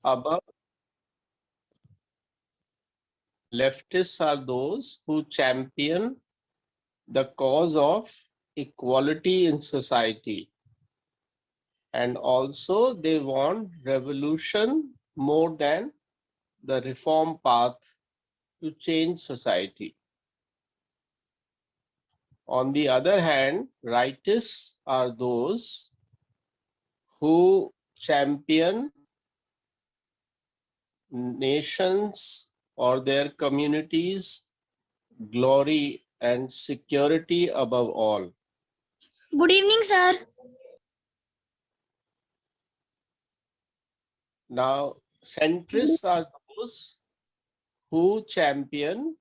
above. Leftists are those who champion the cause of equality in society. And also they want revolution more than the reform path to change society. On the other hand, rightists are those who champion nations or their communities' glory and security above all. Good evening, sir. Now, centrists are those who champion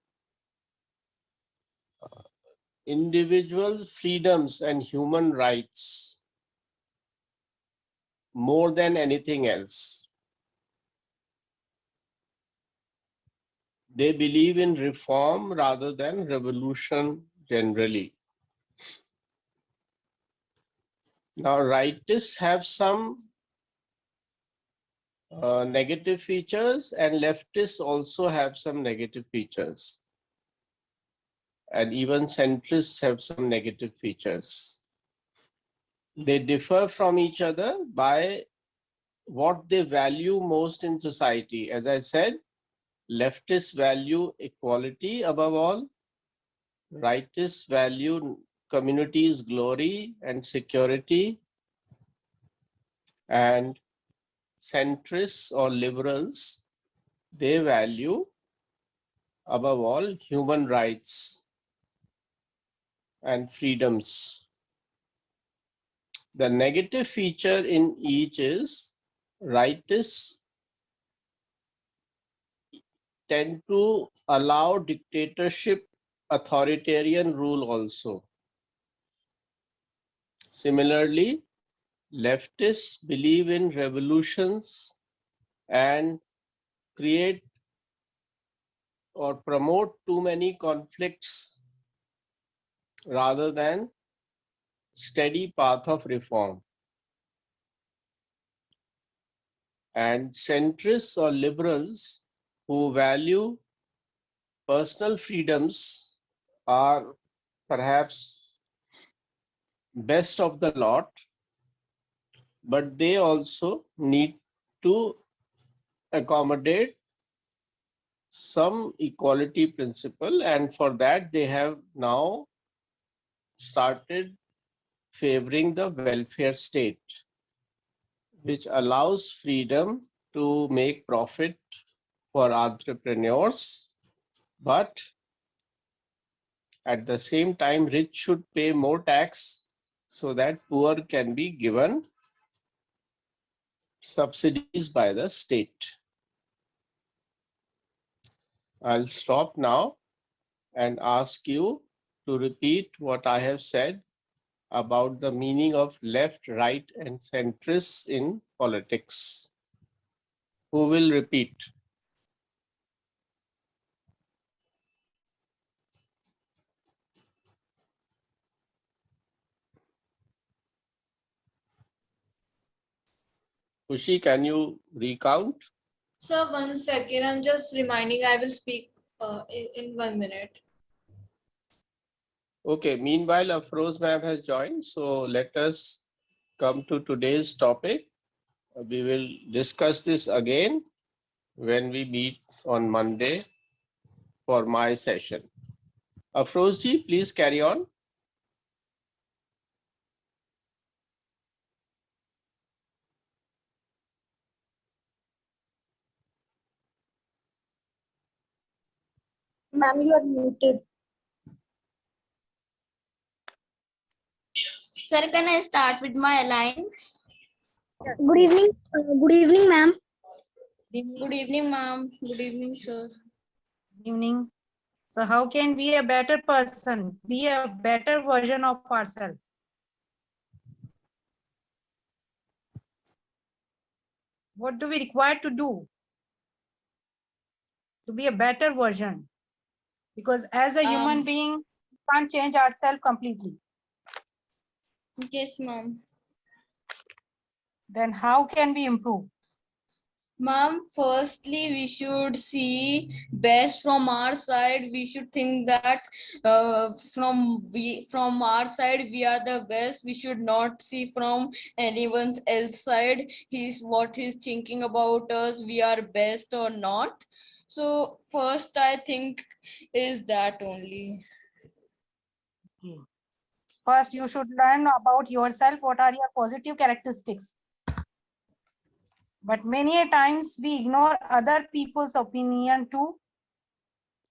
individual freedoms and human rights more than anything else. They believe in reform rather than revolution generally. Now, rightists have some negative features, and leftists also have some negative features. And even centrists have some negative features. They differ from each other by what they value most in society. As I said, leftists value equality above all. Rightists value communities' glory and security. And centrists or liberals, they value above all human rights and freedoms. The negative feature in each is rightists tend to allow dictatorship, authoritarian rule also. Similarly, leftists believe in revolutions and create or promote too many conflicts rather than steady path of reform. And centrists or liberals who value personal freedoms are perhaps best of the lot, but they also need to accommodate some equality principle, and for that they have now started favoring the welfare state, which allows freedom to make profit for entrepreneurs, but at the same time rich should pay more tax so that poor can be given subsidies by the state. I'll stop now and ask you to repeat what I have said about the meaning of left, right, and centrists in politics. Who will repeat? Kushi, can you recount? Sir, 1 second. I'm just reminding. I will speak in 1 minute. Okay, meanwhile, Afroz ma'am has joined. So let us come to today's topic. We will discuss this again when we meet on Monday for my session. Afroz ji, please carry on. Ma'am, you are muted. Sir, can I start with my alliance? Good evening. Good evening, ma'am. Good evening, ma'am. Good evening, sir. Good evening. So how can we a better person, be a better version of ourselves? What do we require to do to be a better version? Because as a human being, we can't change ourselves completely. Yes, ma'am. Then how can we improve? Ma'am, firstly, we should see best from our side. We should think that from our side we are the best. We should not see from anyone's else side. He's thinking about us. We are best or not. So first, I think is that only. First, you should learn about yourself. What are your positive characteristics? But many a times we ignore other people's opinion too,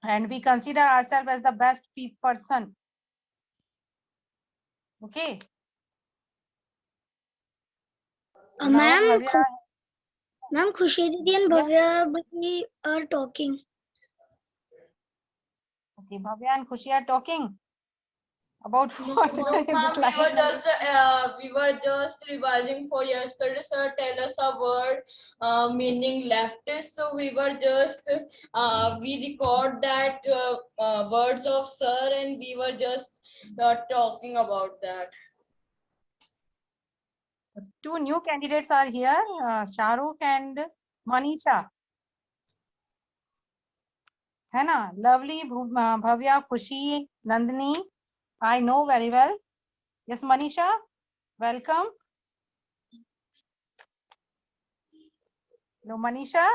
and we consider ourselves as the best person. Okay. Now, Ma'am, Bhavya, ma'am, Khushi Didi and Bhavya Bhai are talking. okay, Bhavya and Khushi are talking about what? No, This ma'am, line. we were just revising for yesterday. Sir, tell us a word meaning leftist. So we were just we record that words of sir, and we were just talking about that. Two new candidates are here, Shahrukh and Manisha. है ना? Lovely, Bhavya, Khushi, Nandini, I know very well. Yes, Manisha, welcome. No, Manisha,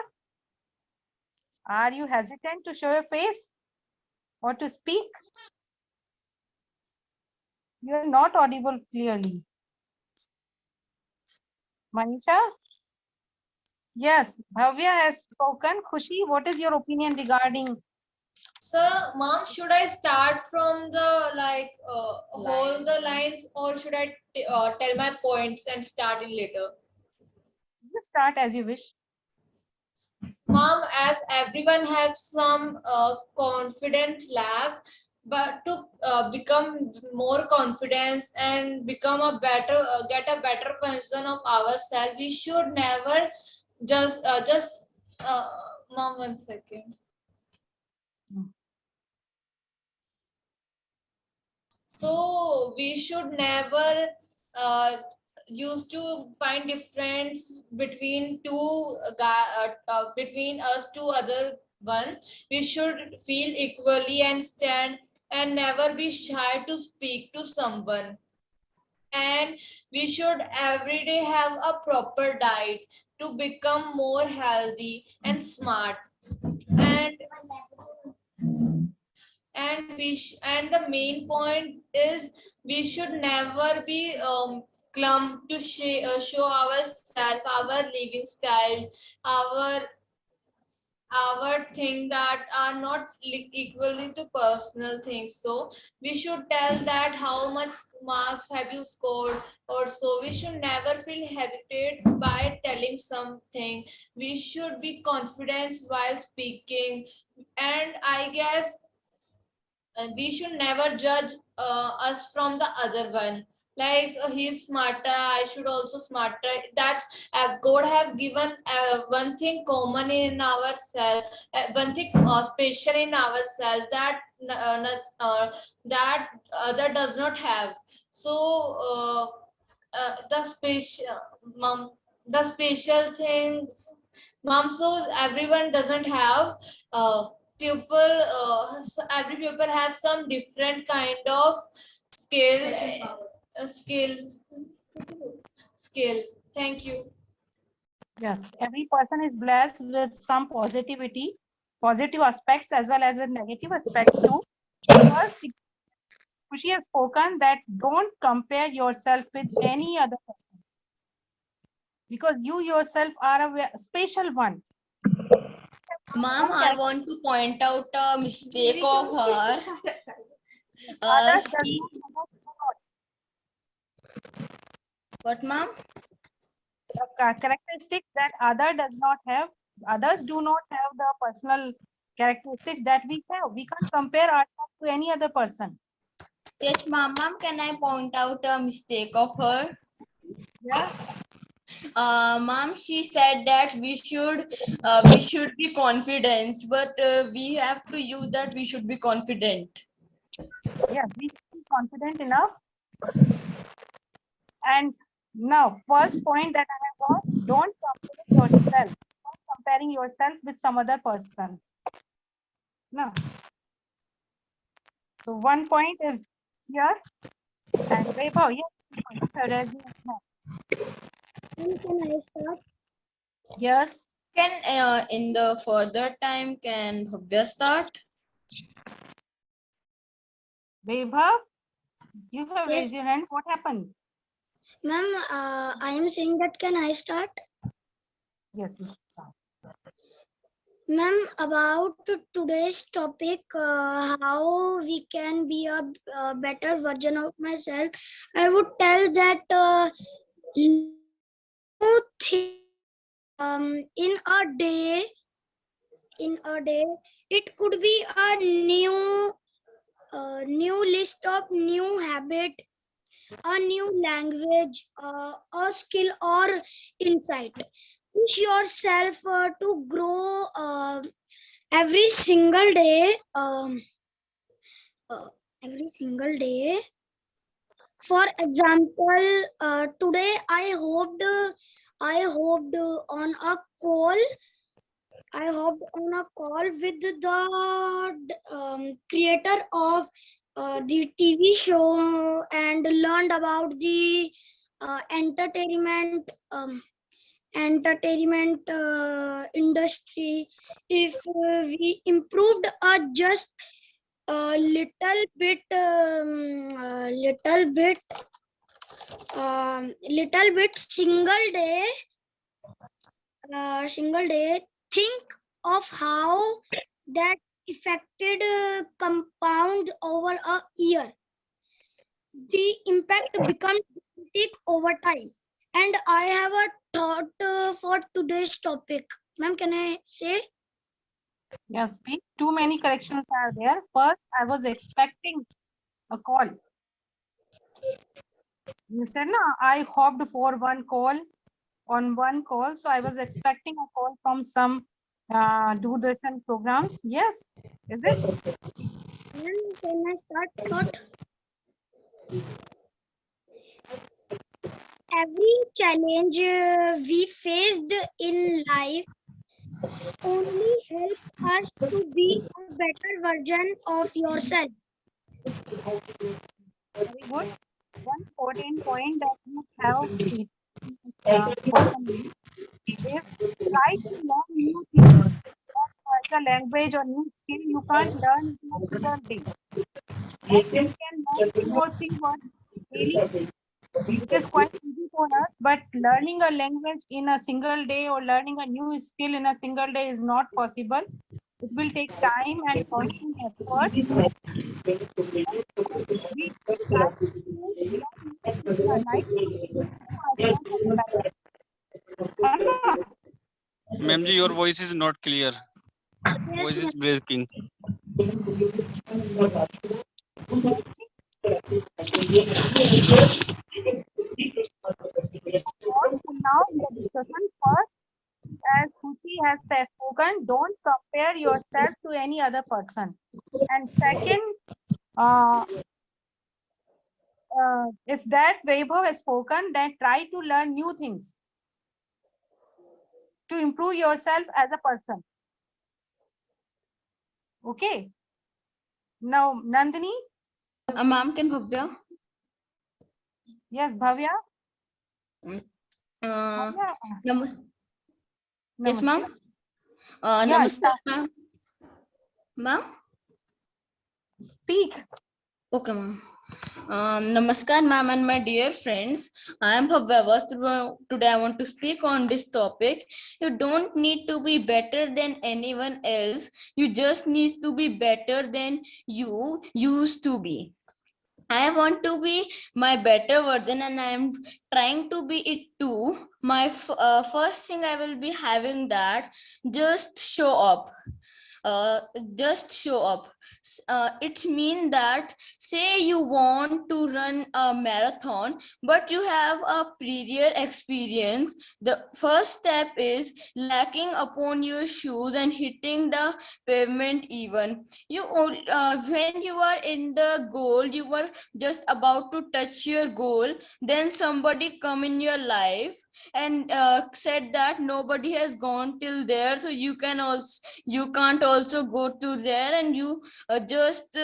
are you hesitant to show your face or to speak? You are not audible clearly. Manisha? Yes, Bhavya has spoken. Khushi, what is your opinion regarding? Sir, ma'am, should I start from the whole the lines, or should I tell my points and start in later? You start as you wish. Mom, as everyone has some confidence lack, but to become more confidence and become a better, get a better version of ourselves, we should never just, mom, 1 second. So we should never used to find difference between between us two other one. We should feel equally and stand and never be shy to speak to someone. And we should every day have a proper diet to become more healthy and smart. And the main point is we should never be clump to show ourselves, our living style, our thing that are not equally to personal things. So we should tell that how much marks have you scored or so. We should never feel hesitate by telling something. We should be confident while speaking. And I guess we should never judge us from the other one, like he's smarter, I should also smarter. That's God have given one thing common in ourselves, one thing special in ourselves that that other does not have. So the special mom, the special thing, mom, so everyone doesn't have people, so every people have some different kind of skill, skill, skill. Thank you. Yes, every person is blessed with some positivity, positive aspects as well as with negative aspects too. First, Khushi has spoken that don't compare yourself with any other person because you yourself are a special one. Ma'am, I want to point out a mistake of her. Others does She, what, ma'am? the characteristics that others do not have the personal characteristics that we have. We can't compare ourselves to any other person. Yes, ma'am. Ma'am, can I point out a mistake of her? Yeah. Ma'am, she said that we should be confident, but we have to use that we should be confident. Yes, we should be confident enough. And now, first point that I have got, don't compare yourself. Don't comparing yourself with some other person. No. So one point is here. And Vaibhav, yes, Can I start? yes, Can in the further time can Bhavya start? Vaibhav, you have Yes. raised your hand. What happened? Ma'am, I am saying that can I start? Yes, you should start. Ma'am, about today's topic, how we can be a better version of myself, I would tell that new thing, in a day, it could be a new list of new habit, a new language, a skill or insight. Push yourself to grow every single day. Every single day. For example, today I hoped on a call. I hopped on a call with the creator of the TV show and learned about the entertainment industry. If we improved just a little bit single day, think of how that affected compound over a year. The impact becomes big over time. And I have a thought for today's topic. Ma'am, can I say? Yes, speak. Too many corrections are there. First, I was expecting a call. You said, no, I hopped for one call. On one call, so I was expecting a call from some Doordarshan programs. Yes, is it? Ma'am, can I start thought? Every challenge we faced in life only help us to be a better version of yourself. Very good. One important point that you have stated, spoken is try to learn new things. As a language or new skill, you can't learn in a single day. Yes, you can learn 2 or 3 words daily. It is quite easy for us, but learning a language in a single day or learning a new skill in a single day is not possible. It will take time and constant effort. We try to learn new things in our life to improve ourselves as better. Ma'am ji, your voice is not clear. Yes, Voice is ma'am. breaking. Now in the discussion, first, as Suchi has spoken, don't compare yourself to any other person. And second, it's that Vaibhav has spoken that try to learn new things to improve yourself as a person. Okay. Now, Nandini. Ma'am, can Bhavya? Yes, Bhavya. Uh, Bhavya. Yes, Namaste. ma'am. Yeah, Namaskar, ma'am. Ma'am? Speak. Okay, ma'am. Namaskar, ma'am, and my dear friends. I am Bhavya Vas. Today I want to speak on this topic. You don't need to be better than anyone else. You just need to be better than you used to be. I want to be my better version and I am trying to be it too. My first thing I will be having that just show up. Just show up. It means that say you want to run a marathon but you have a prior experience. The first step is lacking upon your shoes and hitting the pavement even. When you are in the goal, you were just about to touch your goal, then somebody come in your life and said that nobody has gone till there, so you can't also go to there, and you just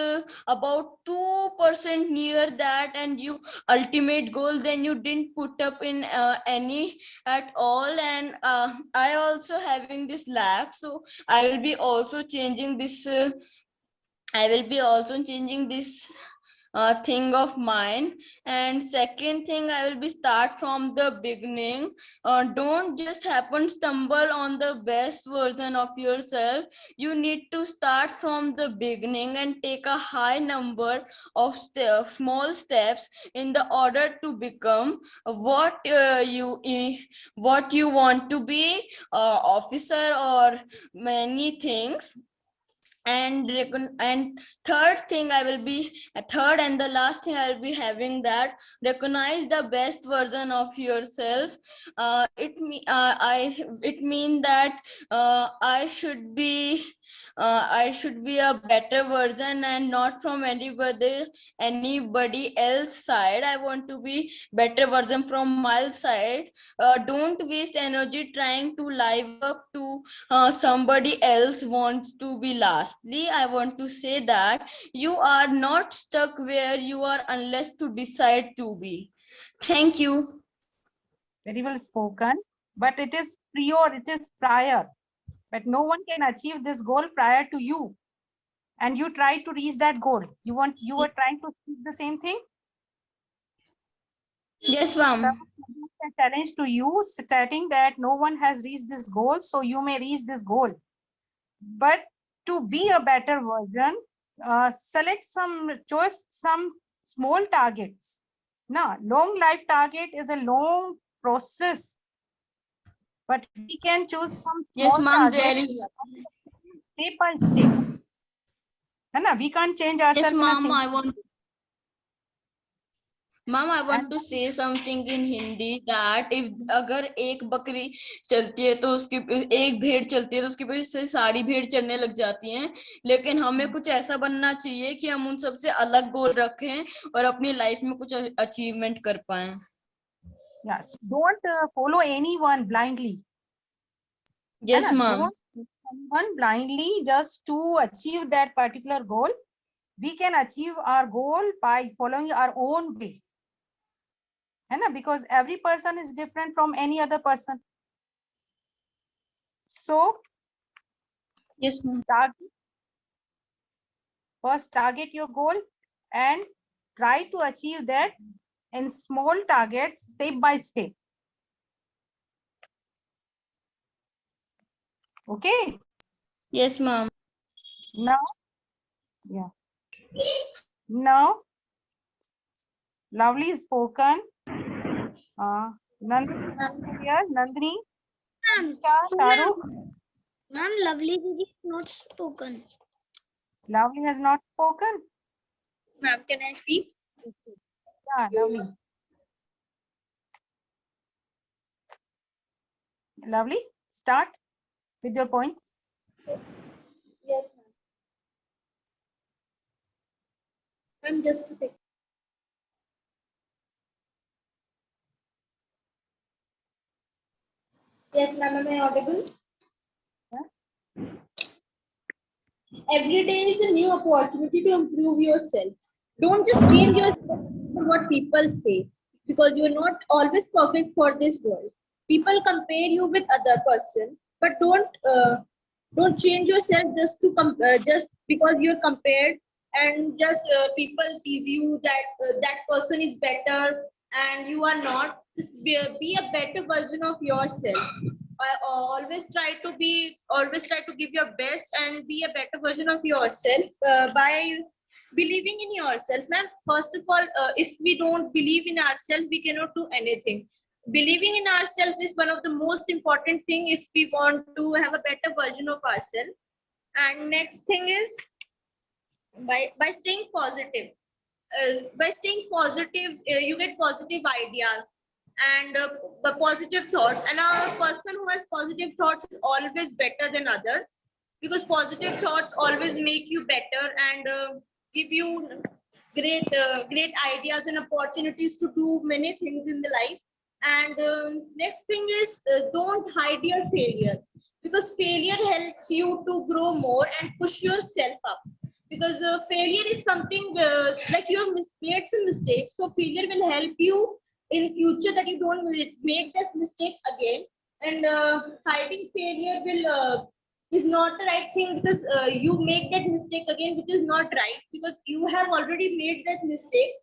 about 2% near that, and you ultimate goal, then you didn't put up in any at all. And I also having this lack, so I will be also changing this thing of mine. And second thing, I will be start from the beginning. Don't just happen stumble on the best version of yourself. You need to start from the beginning and take a high number of small steps in the order to become what you want to be, officer or many things. And third thing, I will be third and the last thing I will be having, that recognize the best version of yourself. It mean that I should be a better version, and not from anybody else side. I want to be better version from my side. Don't waste energy trying to live up to somebody else wants to be. Lastly, I want to say that you are not stuck where you are unless to decide to be. Thank you. Very well spoken, but it is prior. But no one can achieve this goal prior to you. And you try to reach that goal. You were trying to speak the same thing? Yes, ma'am. A challenge to you, stating that no one has reached this goal, so you may reach this goal. But to be a better version, choose some small targets. Now, long life target is a long process, but we can choose some Yes, small ma'am. targets There is. step by step. है we can't change Yes, ourselves. ma'am. I want to say something in Hindi, that if अगर एक बकरी चलती है तो उसकी एक भेड़ चलती है तो उसके पीछे से सारी भेड़ चलने लग जाती हैं, लेकिन हमें कुछ ऐसा बनना चाहिए कि हम उन सबसे अलग गोल रखें और अपनी लाइफ में कुछ अचीवमेंट कर पाएं. Yes, don't follow anyone blindly. Yes, ma'am. Anyone blindly just to achieve that particular goal. We can achieve our goal by following our own way. Because every person is different from any other person. So, yes, ma'am. First target your goal and try to achieve that in small targets, step by step. Okay. Yes, ma'am. Now, lovely spoken. Nandini. Ma'am, Lovely Didi is not spoken. Lovely has not spoken. Ma'am, can I speak? Yeah, Lovely. Lovely, start with your points. Yes, ma'am. Ma'am, just a second. Yes, ma'am, am I audible? Yeah. Every day is a new opportunity to improve yourself. Don't just change yourself for what people say, because you're not always perfect for this world. People compare you with other person, but don't change yourself just because you're compared, and just people tease you that that person is better and you are not. Just be a better version of yourself. Always try to give your best and be a better version of yourself by believing in yourself, ma'am. First of all, if we don't believe in ourselves, we cannot do anything. Believing in ourselves is one of the most important thing if we want to have a better version of ourselves. And next thing is by staying positive. You get positive ideas and the positive thoughts. And a person who has positive thoughts is always better than others, because positive thoughts always make you better and give you great ideas and opportunities to do many things in the life. And next thing is don't hide your failure, because failure helps you to grow more and push yourself up. Because failure is something like you have made some mistakes, so failure will help you in future that you don't make this mistake again. And hiding failure will is not the right thing, because you make that mistake again, which is not right, because you have already made that mistake.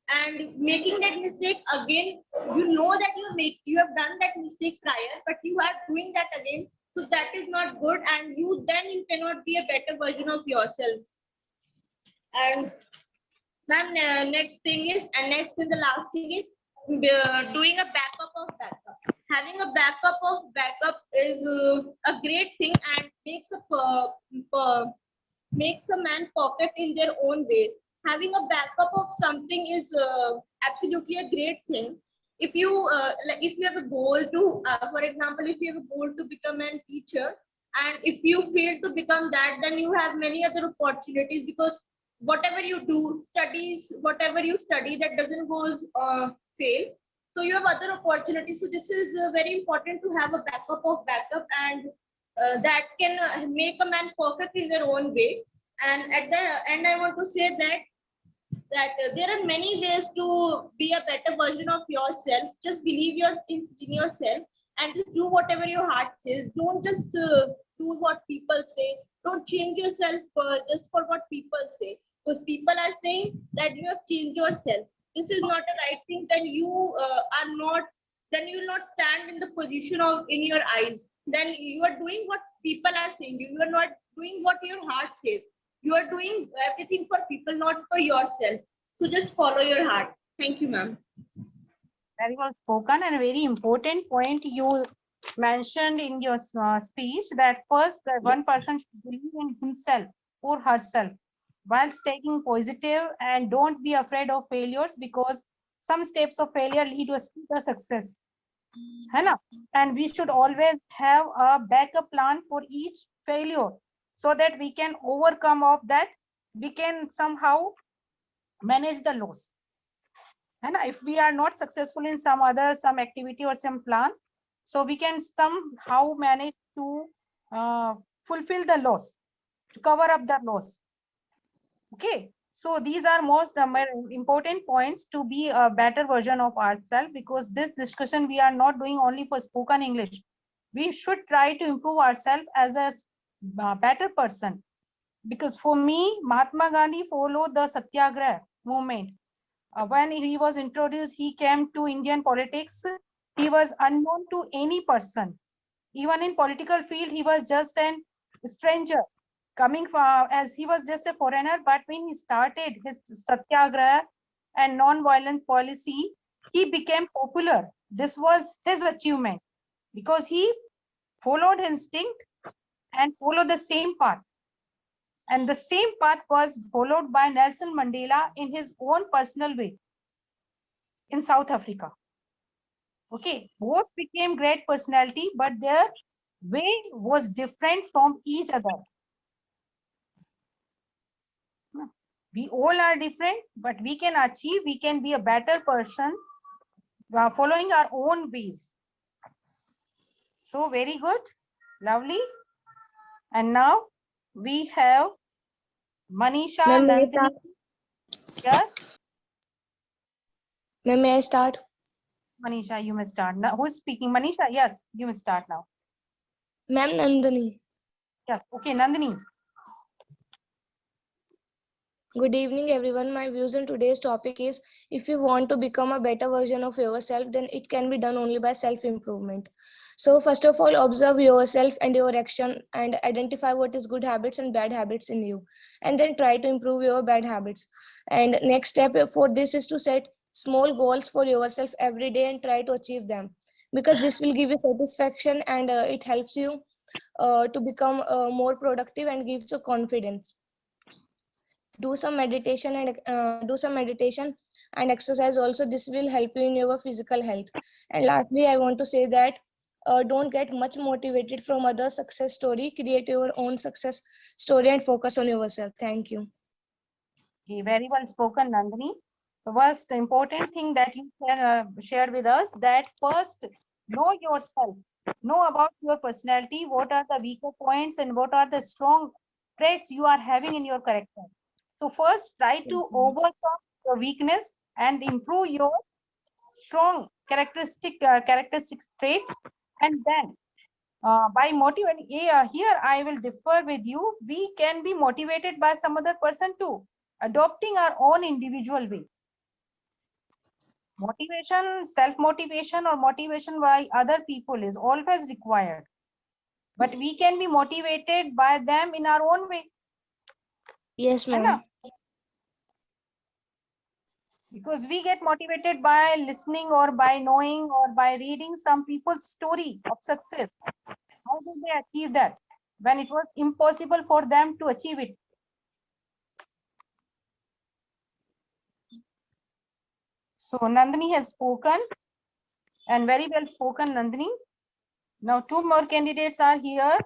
And making that mistake again, you know that you have done that mistake prior, but you are doing that again, so that is not good, and you cannot be a better version of yourself. And ma'am, next thing is, and next and the last thing is doing a backup of backup. Having a backup of backup is a great thing, and makes a man perfect in their own ways. Having a backup of something is absolutely a great thing. If you if you have a goal to, for example, if you have a goal to become a teacher, and if you fail to become that, then you have many other opportunities, because whatever you do, studies, whatever you study, that doesn't go fail. So you have other opportunities. So this is very important to have a backup of backup, and that can make a man perfect in their own way. And at the end, I want to say that there are many ways to be a better version of yourself. Just believe in yourself, and just do whatever your heart says. Don't just do what people say. Don't change yourself just for what people say, because people are saying that you have changed yourself. This is not the right thing. Then you are not. Then you will not stand in the position of in your eyes. Then you are doing what people are saying. You are not doing what your heart says. You are doing everything for people, not for yourself. So just follow your heart. Thank you, ma'am. Very well spoken, and a very important point you mentioned in your speech, that first the one person should believe in himself or herself while staying positive, and don't be afraid of failures, because some steps of failure lead us to the success. है ना? And we should always have a backup plan for each failure, so that we can overcome of that, we can somehow manage the loss. And if we are not successful in some activity or some plan, so we can somehow manage to fulfill the loss, to cover up the loss. Okay, so these are most important points to be a better version of ourselves, because this discussion we are not doing only for spoken English. We should try to improve ourselves as a better person, because for me, Mahatma Gandhi followed the Satyagraha movement. When he was introduced, he came to Indian politics. He was unknown to any person. Even in political field, he was just a stranger, coming from, as he was just a foreigner. But when he started his Satyagraha and non-violent policy, he became popular. This was his achievement, because he followed instinct and followed the same path. And the same path was followed by Nelson Mandela in his own personal way in South Africa. Okay, both became great personality, but their way was different from each other. We all are different, but we can achieve, we can be a better person following our own ways. So very good, lovely. And now we have Manisha, Ma'am, may I Nandini. start? Yes, Ma'am, may I start? Manisha, you may start. Now, who is speaking? Manisha, yes, you may start now. Ma'am, Nandini. Yes, okay, Nandini. Good evening, everyone. My views on today's topic is, if you want to become a better version of yourself, then it can be done only by self-improvement. So first of all, observe yourself and your action, and identify what is good habits and bad habits in you, and then try to improve your bad habits. And next step for this is to set small goals for yourself every day and try to achieve them, because this will give you satisfaction, and it helps you to become more productive and gives you confidence. Do some meditation and exercise also. This will help you in your physical health. And lastly, I want to say that don't get much motivated from other success story. Create your own success story and focus on yourself. Thank you. Okay, very well spoken, Nandini. first important thing that you shared with us, that first know yourself, know about your personality, what are the weaker points and what are the strong traits you are having in your character. So first try to overcome your weakness and improve your strong characteristics traits, and then by motivating, here I will differ with you, we can be motivated by some other person too, adopting our own individual way. Motivation, self-motivation or motivation by other people is always required, but we can be motivated by them in our own way. Yes, है ना? ma'am. Because we get motivated by listening or by knowing or by reading some people's story of success. How did they achieve that when it was impossible for them to achieve it? So Nandini has spoken, and very well spoken, Nandini. Now two more candidates are here,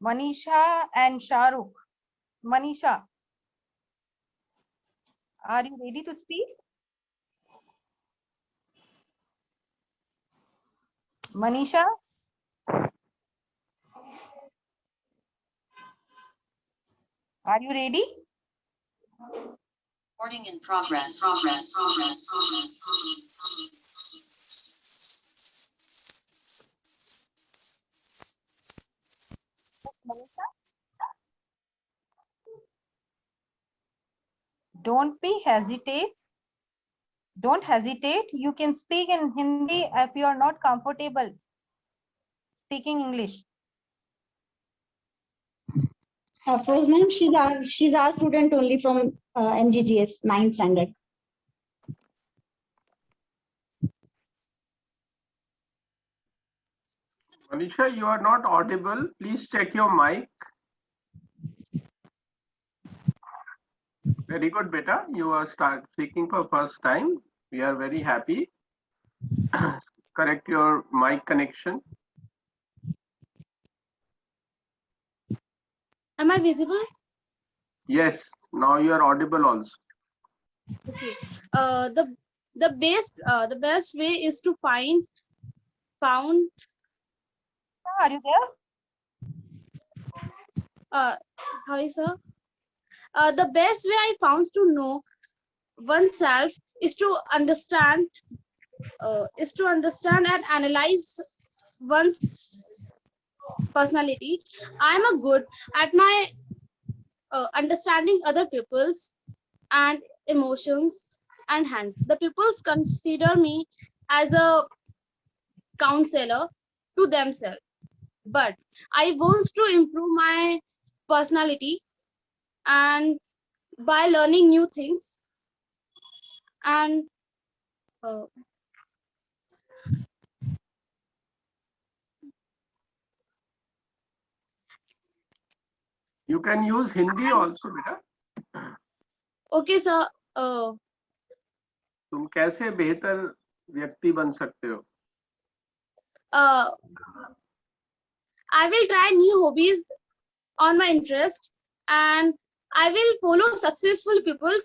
Manisha and Shahrukh. Manisha, are you ready to speak? Manisha? Are you ready? Recording in progress. Manisha? Don't be hesitate. Don't hesitate. You can speak in Hindi if you are not comfortable speaking English. Afroz ma'am, she's our student only from MGGS 9th standard. Manisha, you are not audible. Please check your mic. Very good, beta. You are start speaking for first time. We are very happy. Correct your mic connection. Am I visible? Yes, now you are audible also. Okay. The best way is to found. Are you there? Sorry, sir. The best way I found to know oneself is to understand and analyze one's personality. I'm a good at my understanding other people's and emotions, and hence the peoples consider me as a counselor to themselves. But I want to improve my personality and by learning new things and You can use Hindi also, beta. okay, sir. तुम कैसे बेहतर व्यक्ति बन सकते हो? I will try new hobbies on my interest, and I will follow successful people,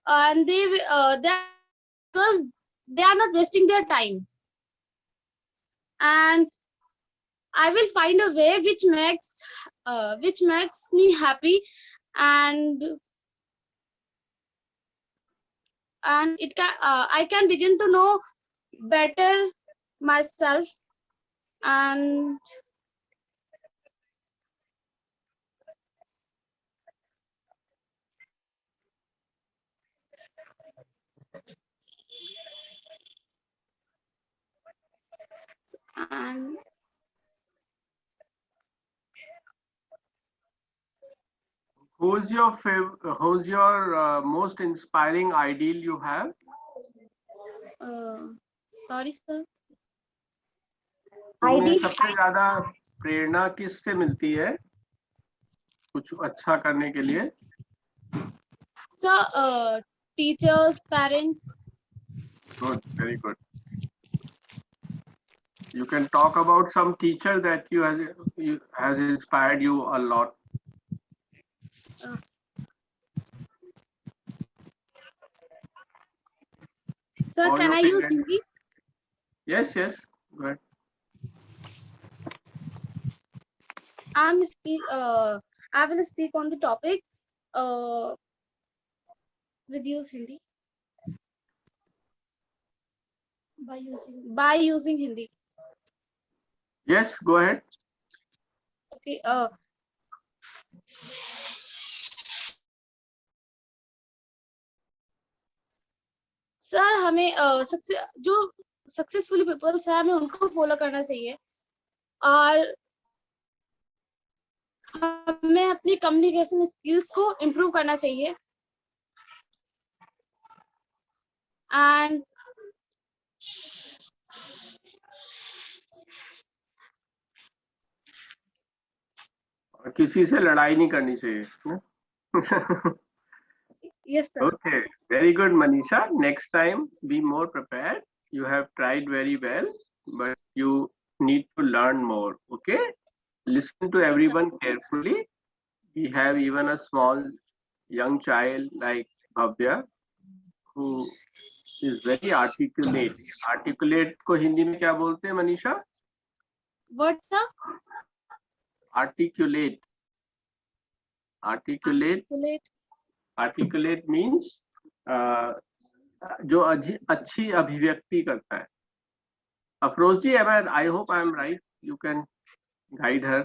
and because they are not wasting their time, and I will find a way which makes me happy, and it can I can begin to know better myself, and Who's your most inspiring ideal you have? sorry, sir. तुम्हें सबसे ज्यादा प्रेरणा किससे मिलती है कुछ अच्छा करने के लिए? So, teachers, parents. Good, very good. You can talk about some teacher that has inspired you a lot. Sir, All can your I use parents- Hindi? Yes, yes. Go ahead. I will speak on the topic with use Hindi. By using Hindi. Yes, go ahead. Okay. Sir हमें जो successful peoples है हमें उनको follow करना चाहिए और हमें अपनी कम्युनिकेशन स्किल्स को इम्प्रूव करना चाहिए एंड और किसी से लड़ाई नहीं करनी चाहिए ना? Yes sir Okay, very good, Manisha. Next time, be more prepared. You have tried very well, but you need to learn more. Okay, listen to everyone carefully. We have even a small young child like Bhavya, who is very articulate. Articulate को हिंदी में क्या बोलते हैं, Manisha? What sir Articulate. Articulate. Articulate means जो अच्छी अभिव्यक्ति करता है. अफरोज जी, I hope I am right. You can guide her.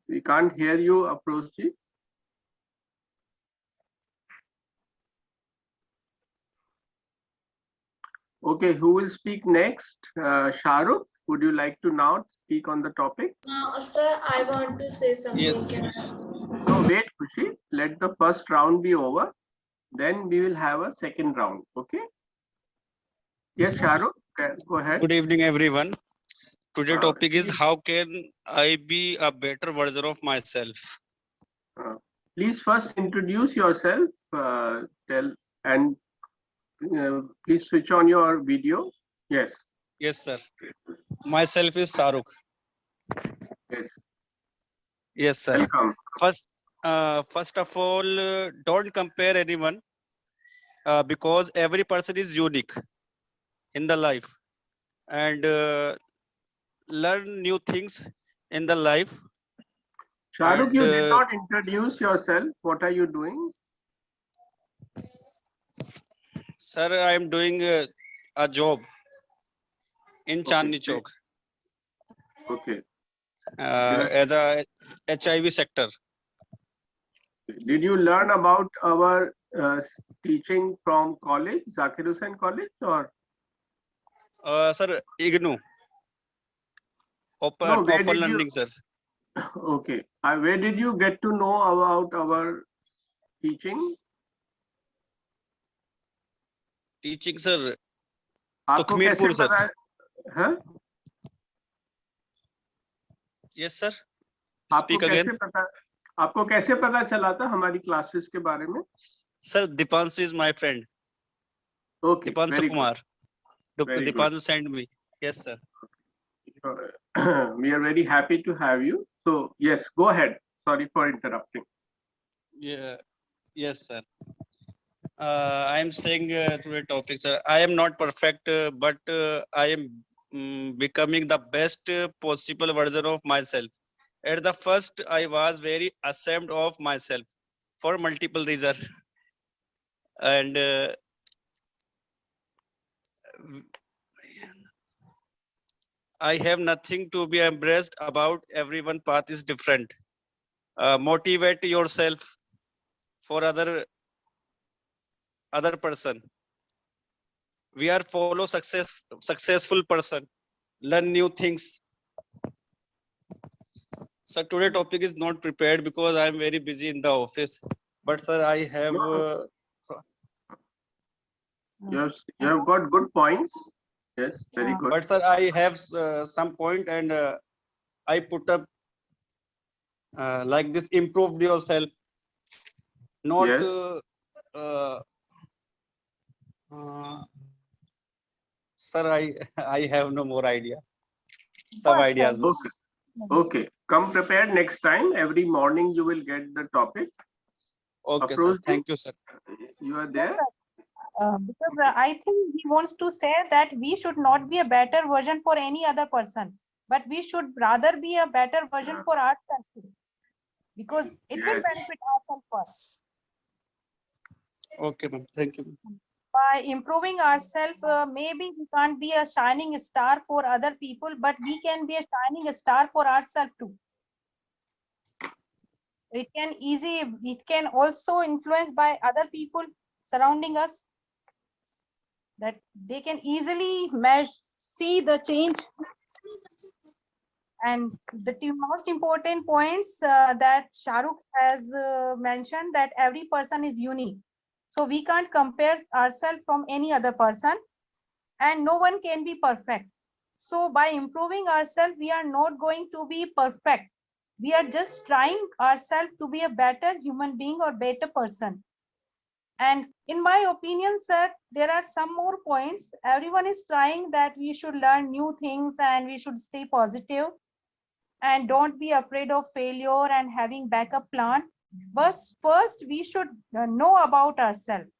We can't hear you, Afroz ji. Okay, who will speak next? Shahrukh, would you like to now speak on the topic? Sir, I want to say something. Yes. Can I- No, wait, Khushi. Let the first round be over. Then we will have a second round. Okay? Yes, Shahrukh, go ahead. Good evening, everyone. Today topic is please- how can I be a better version of myself? Please first introduce yourself. Tell and please switch on your video. Yes. Yes, sir. Myself is Saruk. Yes. Yes, sir. Welcome. First of all, don't compare anyone because every person is unique in the life, and learn new things in the life. Shahrukh, you did And, not introduce yourself. What are you doing? Sir, I am doing a job in Chandni Okay. Chowk Okay. as a HIV sector. Did you learn about our teaching from college, Zakir Hussain College, or Sir, IGNU. Open, No, where open did you- learning, sir. okay? Where did you get to know about our teaching? Teaching, sir. आपको कैसे Tukhmirpur, sir. पता है? हाँ? Yes, sir. आपको Speak again. कैसे पता? आपको कैसे पता चला था हमारी क्लासेस के बारे में? Sir, Dipanshu is my friend. Okay. Dipanshu very Kumar. Very good. Dipanshu sent me. Yes, sir. good. We are very happy to have you. So yes, go ahead. Sorry for interrupting. Yeah. Yes, sir. I am saying today topic, sir. I am not perfect, but I am becoming the best possible version of myself. At the first, I was very ashamed of myself for multiple reasons, and I have nothing to be embraced about. Everyone path is different. Motivate yourself for other person. We are follow successful person. Learn new things. So today topic is not prepared because I am very busy in the office. But sir, I have No. You have got good points. Yes, very good. but sir, I have some point and I put up like this: improved yourself. Not Yes. Sir, I have no more idea. Some ideas. Okay. Okay. come prepared next time. Every morning you will get the topic. Okay, sir. Afroz ji, Thank you, sir. you are there? Because I think he wants to say that we should not be a better version for any other person, but we should rather be a better version for ourselves too, because it will Yes. benefit ourselves first. Okay, ma'am. Thank you. By improving ourselves, maybe we can't be a shining star for other people, but we can be a shining star for ourselves too. It can also influence by other people surrounding us, that they can easily see the change. And the two most important points that Shahrukh has mentioned, that every person is unique. So we can't compare ourselves from any other person, and no one can be perfect. So by improving ourselves, we are not going to be perfect. We are just trying ourselves to be a better human being or better person. And in my opinion, sir, there are some more points. Everyone is trying that we should learn new things and we should stay positive and don't be afraid of failure and having backup plan. But first, we should know about ourselves.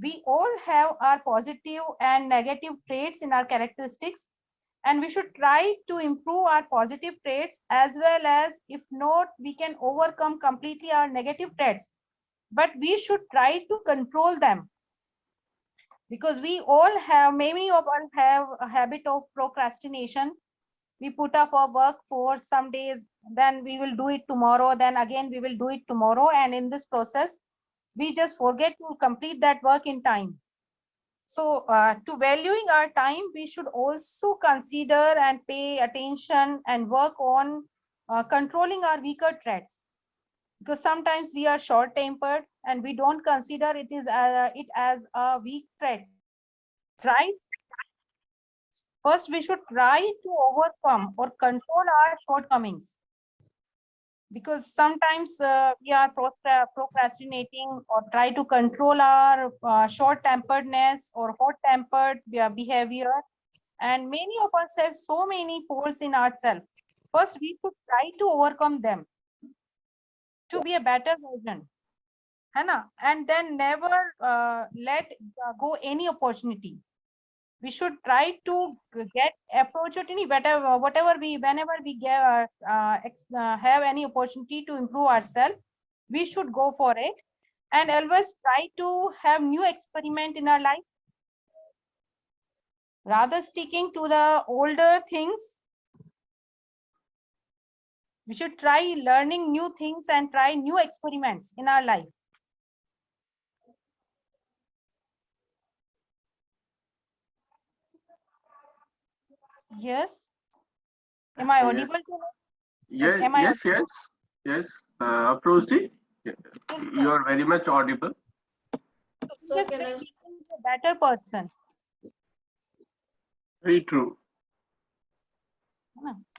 We all have our positive and negative traits in our characteristics, and we should try to improve our positive traits, as well as, if not, we can overcome completely our negative traits, but we should try to control them, because we all have, many of us have a habit of procrastination. We put off our work for some days, then we will do it tomorrow, then again we will do it tomorrow, and in this process we just forget to complete that work in time. So to valuing our time, we should also consider and pay attention and work on controlling our weaker traits, because sometimes we are short-tempered and we don't consider it as a weak trait. Right? First, we should try to overcome or control our shortcomings, because sometimes we are procrastinating or try to control our short-temperedness or hot-tempered behavior, and many of us have so many faults in ourselves. First, we should try to overcome them to be a better version, and then never let go any opportunity. We should try to get opportunity, whenever we get have any opportunity to improve ourselves, we should go for it, and always try to have new experiment in our life, rather sticking to the older things. We should try learning new things and try new experiments in our life. Yes. Am I audible to you? Yes, Am I yes. Afroz ji, you are very much audible. So Yes, can I- make you a better person. Very true.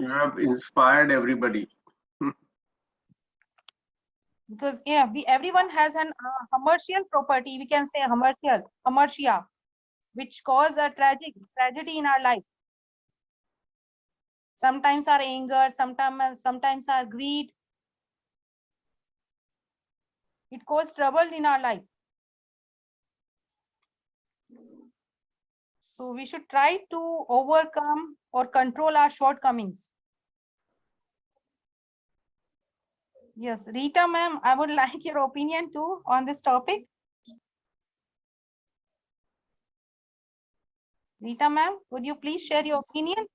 You have inspired everybody. Because everyone has an commercial property, we can say commercia, which cause a tragedy in our life. Sometimes our anger, sometimes our greed, it causes trouble in our life. So we should try to overcome or control our shortcomings. Yes, Rita ma'am, I would like your opinion too on this topic. Rita ma'am, would you please share your opinion?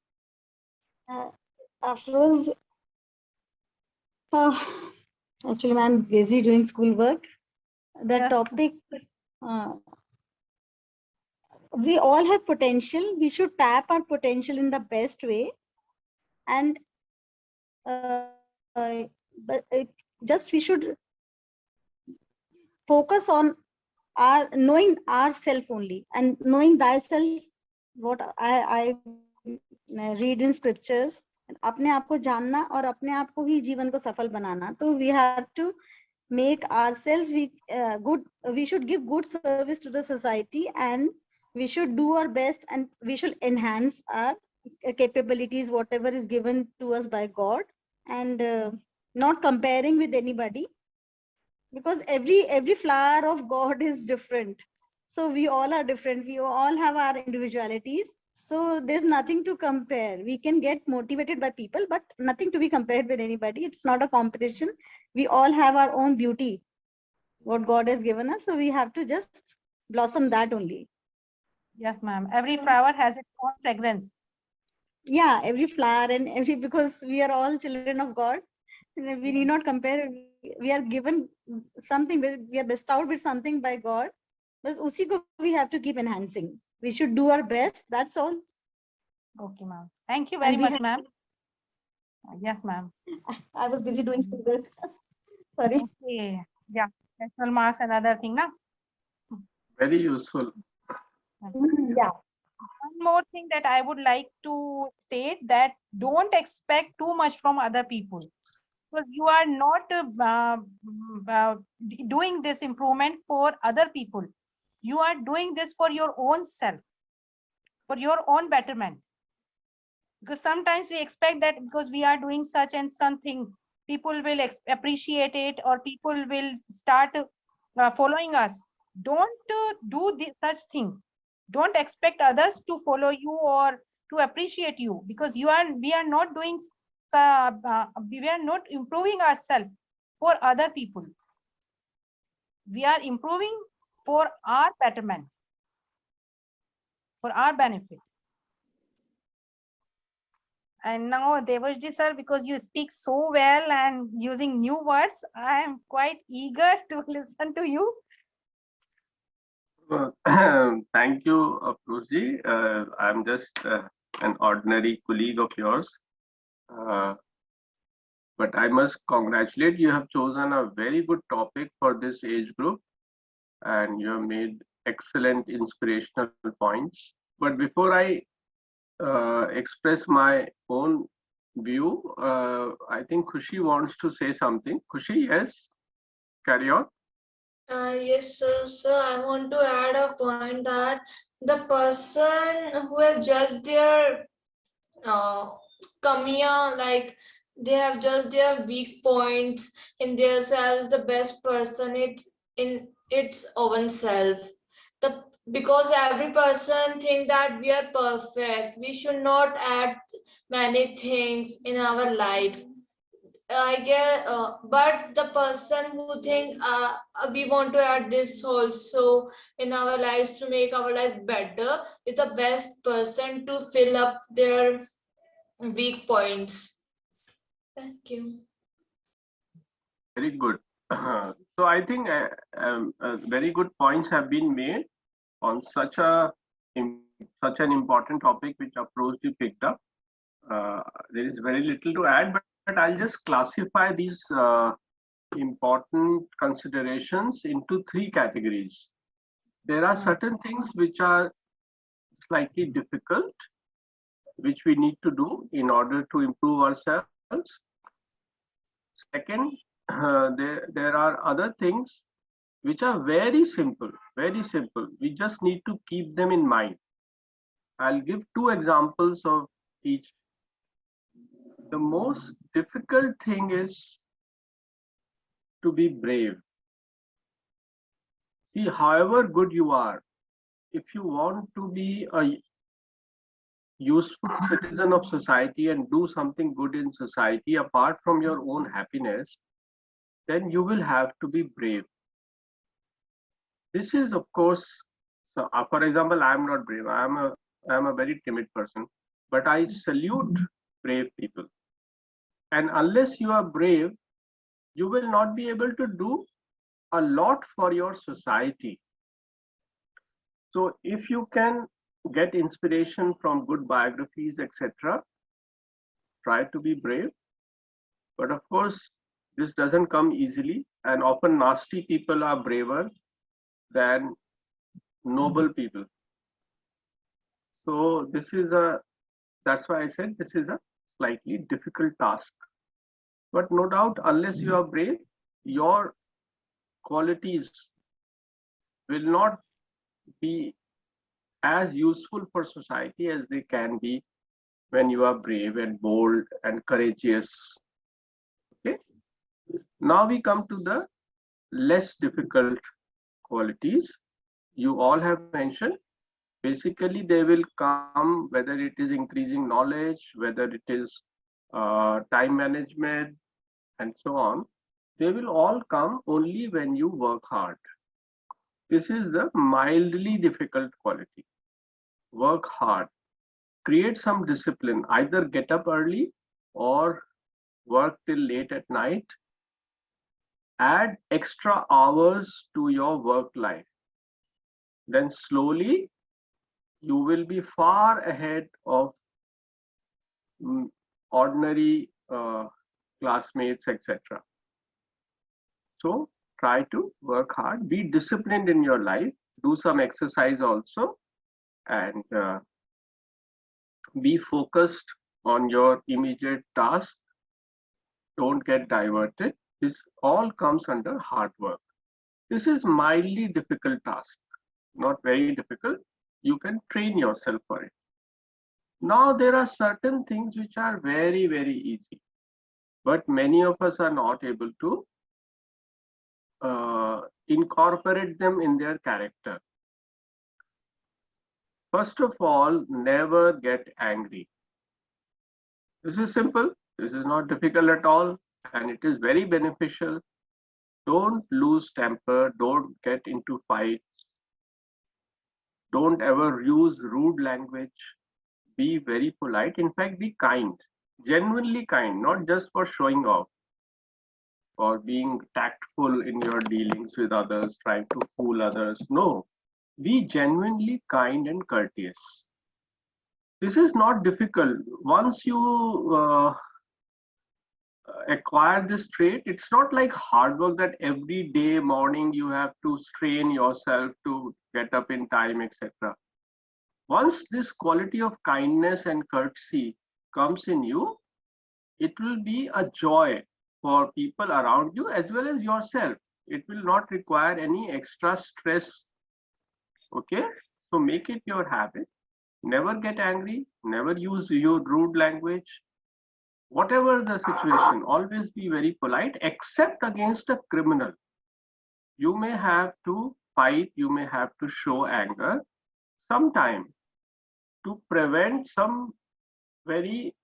Afroz, actually, I'm busy doing schoolwork. The Yes. topic, we all have potential. We should tap our potential in the best way, and just we should focus on our knowing ourself only, and knowing thyself. What I read in scriptures, अपने आप को जानना और अपने आप को ही जीवन को सफल बनाना. तो we have to make ourselves good. We should give good service to the society, and we should do our best, and we should enhance our capabilities, whatever is given to us by God. and not comparing with anybody, because every flower of God is different. So we all are different. We all have our individualities. So there's nothing to compare. We can get motivated by people, but nothing to be compared with anybody. It's not a competition. We all have our own beauty, what God has given us. So we have to just blossom that only. Yes, ma'am. Every flower has its own fragrance. Yeah, every flower and every, because we are all children of God. We need not compare. We are given something, we are bestowed with something by God, but usi ko we have to keep enhancing. We should do our best. That's all. Okay, ma'am. Thank you very we much, have- ma'am. Yes, ma'am. I was busy doing fingers. Sorry. Okay. Yeah. National marks, another thing, na? Very useful. Yeah. One more thing that I would like to state, that don't expect too much from other people, because you are not doing this improvement for other people. You are doing this for your own self, for your own betterment. Because sometimes we expect that because we are doing such and something, people will appreciate it, or people will start following us. Don't do such things. Don't expect others to follow you or to appreciate you, because we are not doing we are not improving ourselves for other people. We are improving for our betterment, for our benefit. And now, Devarji sir, because you speak so well and using new words, I am quite eager to listen to you. Thank you, Afrozji. I'm just an ordinary colleague of yours. But I must congratulate you. Have chosen a very good topic for this age group, and you have made excellent inspirational points. But before I express my own view, I think Khushi wants to say something. Khushi, yes, carry on. Yes, sir. I want to add a point that the person who has judged their kamiya, like they have just their weak points in themselves, the best person it's in its own self. Because every person think that we are perfect, we should not add many things in our life. I guess, but the person who think we want to add this also in our lives to make our lives better is the best person to fill up their weak points. Thank you. Very good. So I think very good points have been made on such an important topic which Afrozji picked up. There is very little to add, but I'll just classify these important considerations into three categories. There are certain things which are slightly difficult, which we need to do in order to improve ourselves. Second, there are other things which are very simple, very simple. We just need to keep them in mind. I'll give two examples of each. The most difficult thing is to be brave. See, however good you are, if you want to be a useful citizen of society and do something good in society apart from your own happiness, then you will have to be brave. This is, of course, so for example, I am not brave. I am a very timid person, but I salute brave people. And unless you are brave, you will not be able to do a lot for your society. So if you can get inspiration from good biographies, etc., try to be brave. But of course, this doesn't come easily, and often nasty people are braver than noble people. So that's why I said this is a slightly difficult task. But no doubt, unless you are brave, your qualities will not be as useful for society as they can be when you are brave and bold and courageous Now we come to the less difficult qualities. You all have mentioned. Basically, they will come whether it is increasing knowledge, whether it is time management, and so on. They will all come only when you work hard. This is the mildly difficult quality. Work hard. Create some discipline. Either get up early or work till late at night. Add extra hours to your work life. Then slowly you will be far ahead of ordinary classmates, etc. So try to work hard, be disciplined in your life, do some exercise also, and be focused on your immediate task. Don't get diverted. This all comes under hard work. This is mildly difficult task, not very difficult. You can train yourself for it. Now there are certain things which are very, very easy, but many of us are not able to incorporate them in their character. First of all, never get angry. This is simple. This is not difficult at all, and it is very beneficial. Don't lose temper. Don't get into fights. Don't ever use rude language. Be very polite. In fact, be kind, genuinely kind, not just for showing off or being tactful in your dealings with others, trying to fool others. No, be genuinely kind and courteous. This is not difficult. Once you acquire this trait, it's not like hard work that every day morning you have to strain yourself to get up in time, etc. Once this quality of kindness and courtesy comes in you, it will be a joy for people around you as well as yourself. It will not require any extra stress. Okay, so make it your habit. Never get angry, never use your rude language. Whatever the situation, always be very polite, except against a criminal. You may have to fight, you may have to show anger sometime to prevent some very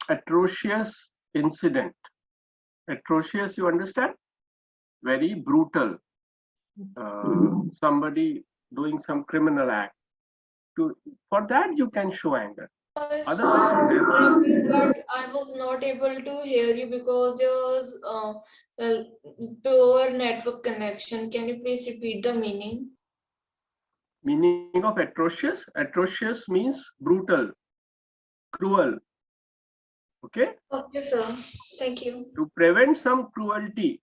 atrocious incident. Atrocious, you understand? Very brutal. Somebody doing some criminal act. For that, you can show anger. Otherwise, But I was not able to hear you because there was poor network connection. Can you please repeat the meaning? Meaning of atrocious? Atrocious means brutal, cruel. Okay? Okay, sir. Thank you. To prevent some cruelty,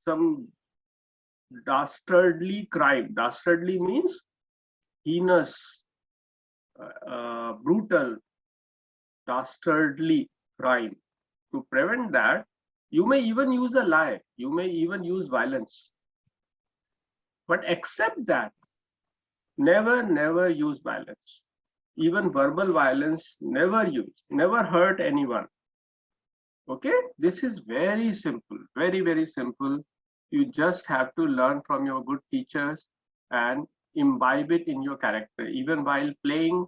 some dastardly crime. Dastardly means heinous, brutal, dastardly crime. To prevent that, you may even use a lie. You may even use violence. But except that, never use violence. Even verbal violence, never use. Never hurt anyone. Okay, this is very simple, very simple. You just have to learn from your good teachers and imbibe it in your character. Even while playing,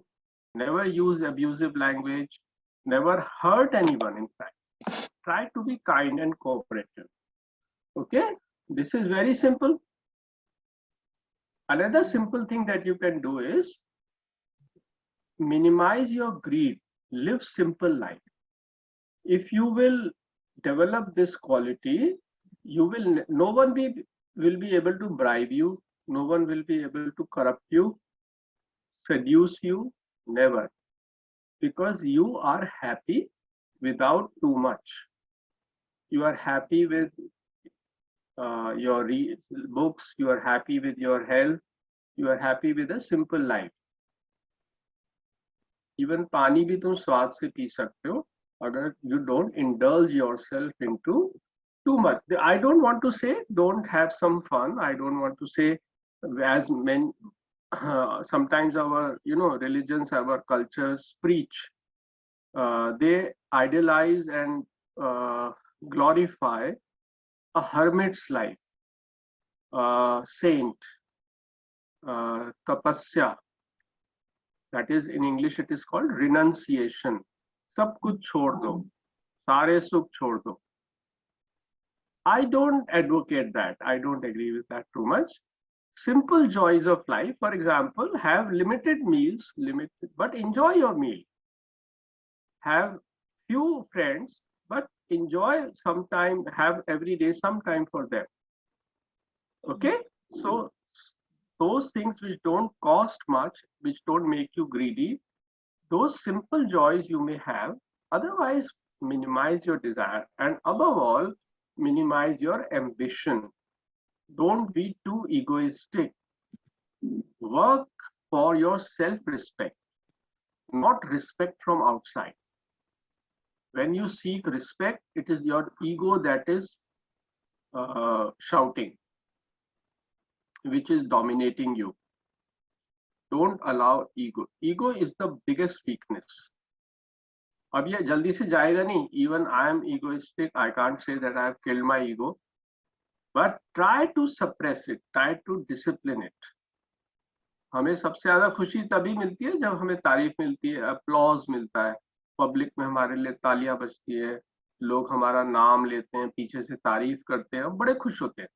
never use abusive language, never hurt anyone. In fact, try to be kind and cooperative. Okay, this is very simple. Another simple thing that you can do is minimize your greed, live simple life. If you will develop this quality, you will, no one will be able to bribe you, no one will be able to corrupt you, seduce you, never, because you are happy without too much. You are happy with your books, you are happy with your health, you are happy with a simple life. Even पानी भी तुम स्वाद से P सकते हो अगर you don't indulge yourself into too much. I don't want to say don't have some fun. I don't want to say, as men sometimes our religions, our cultures preach, they idealize and glorify a hermit's life, saint, tapasya. That is, in English, it is called renunciation. सब कुछ छोड़ दो, सारे सुख छोड़ दो. I don't advocate that. I don't agree with that too much. Simple joys of life, for example, have limited meals, but enjoy your meal. Have few friends, but enjoy some time, have every day some time for them. Okay, so those things which don't cost much, which don't make you greedy, those simple joys you may have. Otherwise, minimize your desire, and above all, minimize your ambition. Don't be too egoistic. Work for your self-respect, not respect from outside. When you seek respect, it is your ego that is shouting, which is dominating you. Don't allow ego. Ego is the biggest weakness. अब ये जल्दी से जाएगा नहीं. Even I am egoistic. I can't say that I have killed my ego. But try to suppress it. Try to discipline it. हमें सबसे ज्यादा खुशी तभी मिलती है जब हमें तारीफ मिलती है, अप्लॉज मिलता है, पब्लिक में हमारे लिए तालियां बजती है, लोग हमारा नाम लेते हैं, पीछे से तारीफ करते हैं, बड़े खुश होते हैं.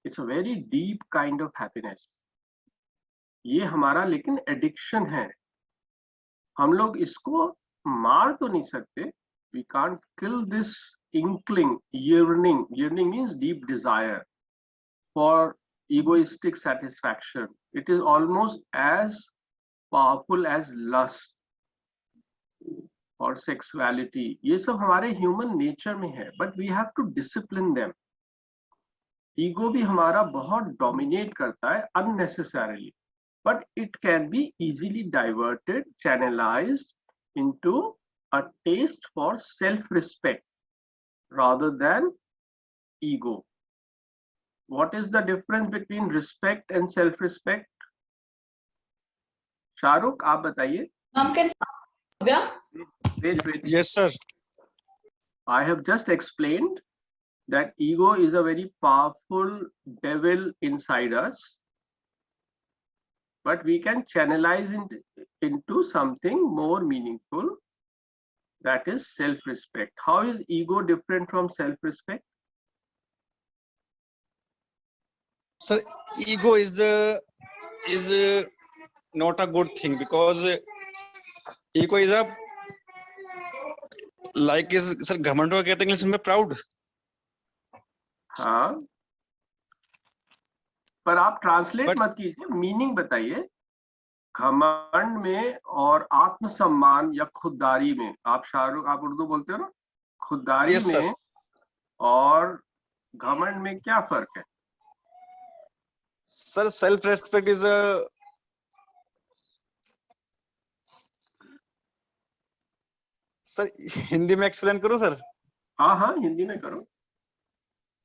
It's a very deep kind of happiness. ये हमारा लेकिन एडिक्शन है. हम लोग इसको मार तो नहीं सकते. We can't kill this inkling, yearning. Yearning means deep desire for egoistic satisfaction. It is almost as powerful as lust or sexuality. ये सब हमारे human nature में है, but we have to discipline them. Ego भी हमारा बहुत dominate करता है unnecessarily, but it can be easily diverted, channelized into a taste for self-respect rather than ego. What is the difference between respect and self-respect? Shahrukh, आप बताइए. Wait. Yes, sir. I have just explained that ego is a very powerful devil inside us, but we can channelize it into something more meaningful, that is self-respect. How is ego different from self-respect? Sir, ego is not a good thing, because ego is a like is sir घमंड को कहते हैं English में proud. हाँ, पर आप translate But- मत कीजिए, मीनिंग बताइए. घमंड में और आत्मसम्मान या खुददारी में, आप शाहरुख, आप उर्दू बोलते हो ना, खुददारी Yes, sir. में और घमंड में क्या फर्क है? Sir, self-respect is a sir Hindi में एक्सप्लेन करूं सर? हाँ, हिंदी में करो.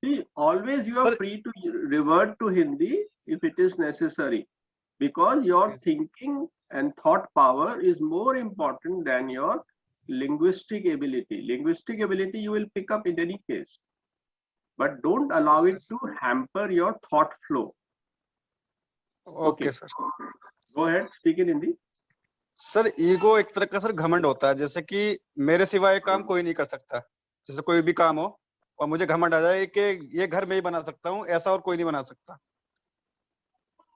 See, always you are Sir- free to revert to Hindi if it is necessary, because your thinking and thought power is more important than your linguistic ability. Linguistic ability you will pick up in any case, but don't allow it to hamper your thought flow. Okay sir. Go ahead, speak in Hindi. Sir ego एक तरह का sir घमंड होता है, जैसे कि मेरे सिवा ये काम कोई नहीं कर सकता. जैसे कोई भी काम हो और मुझे घमंड आ जाए कि ये घर में ही बना सकता हूँ, ऐसा और कोई नहीं बना सकता.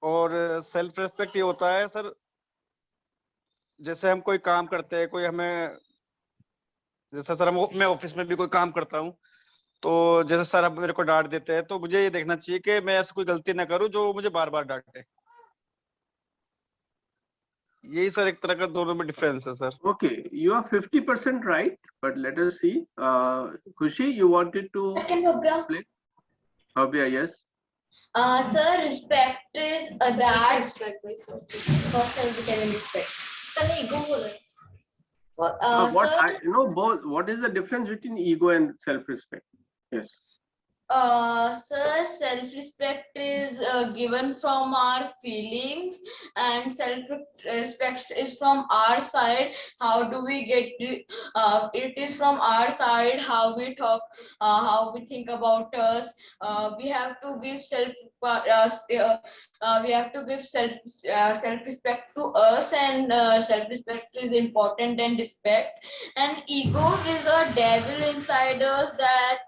और सेल्फ रेस्पेक्ट ये होता है सर, जैसे हम कोई काम करते हैं, कोई हमें, जैसे सर मैं ऑफिस में भी कोई काम करता हूँ, तो जैसे सर अब मेरे को डांट देते हैं, तो मुझे ये देखना चाहिए कि मैं ऐसी कोई गलती ना करूँ जो मुझे बार बार डांटे. यही सर एक तरह का दोनों में डिफरेंस है sir. Okay, you are 50% right, but let us see. Khushi, you wanted to explain? Bhavya, yes. Sir, respect is that respect. First, we can respect. Sir, ego बोल रहे. What Sir, I know both. What is the difference between ego and self-respect? Yes. Sir, self-respect is given from our feelings, and self-respect is from our side. How do we get it is from our side, how we talk, how we think about us. We have to give we have to give self-respect to us, and self-respect is important than respect. And ego is a devil inside us that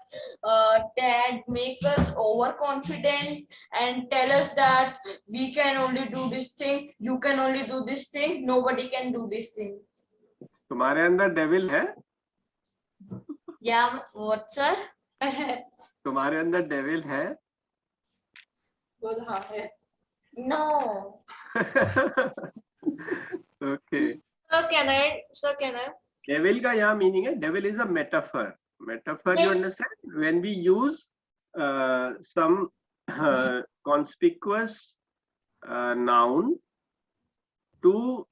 make us overconfident and tell us that we can only do this thing, you can only do this thing, nobody can do this thing. तुम्हारे अंदर devil है? Yeah, what, sir? तुम्हारे अंदर devil है? No. Okay. Sir, can I? Devil का यहाँ meaning है, devil is a metaphor. Metaphor, you Yes. understand? When we use some conspicuous noun to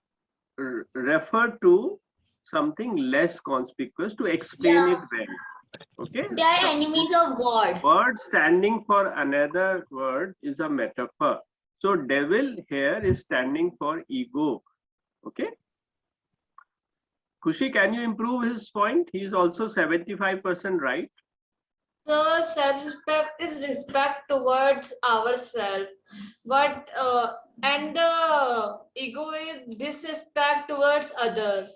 refer to something less conspicuous to explain it well. Okay. They are enemies of God. Word standing for another word is a metaphor. So devil here is standing for ego. Okay. Khushi, can you improve his point? He is also 75% right. So self-respect is respect towards ourselves, but and the ego is disrespect towards other.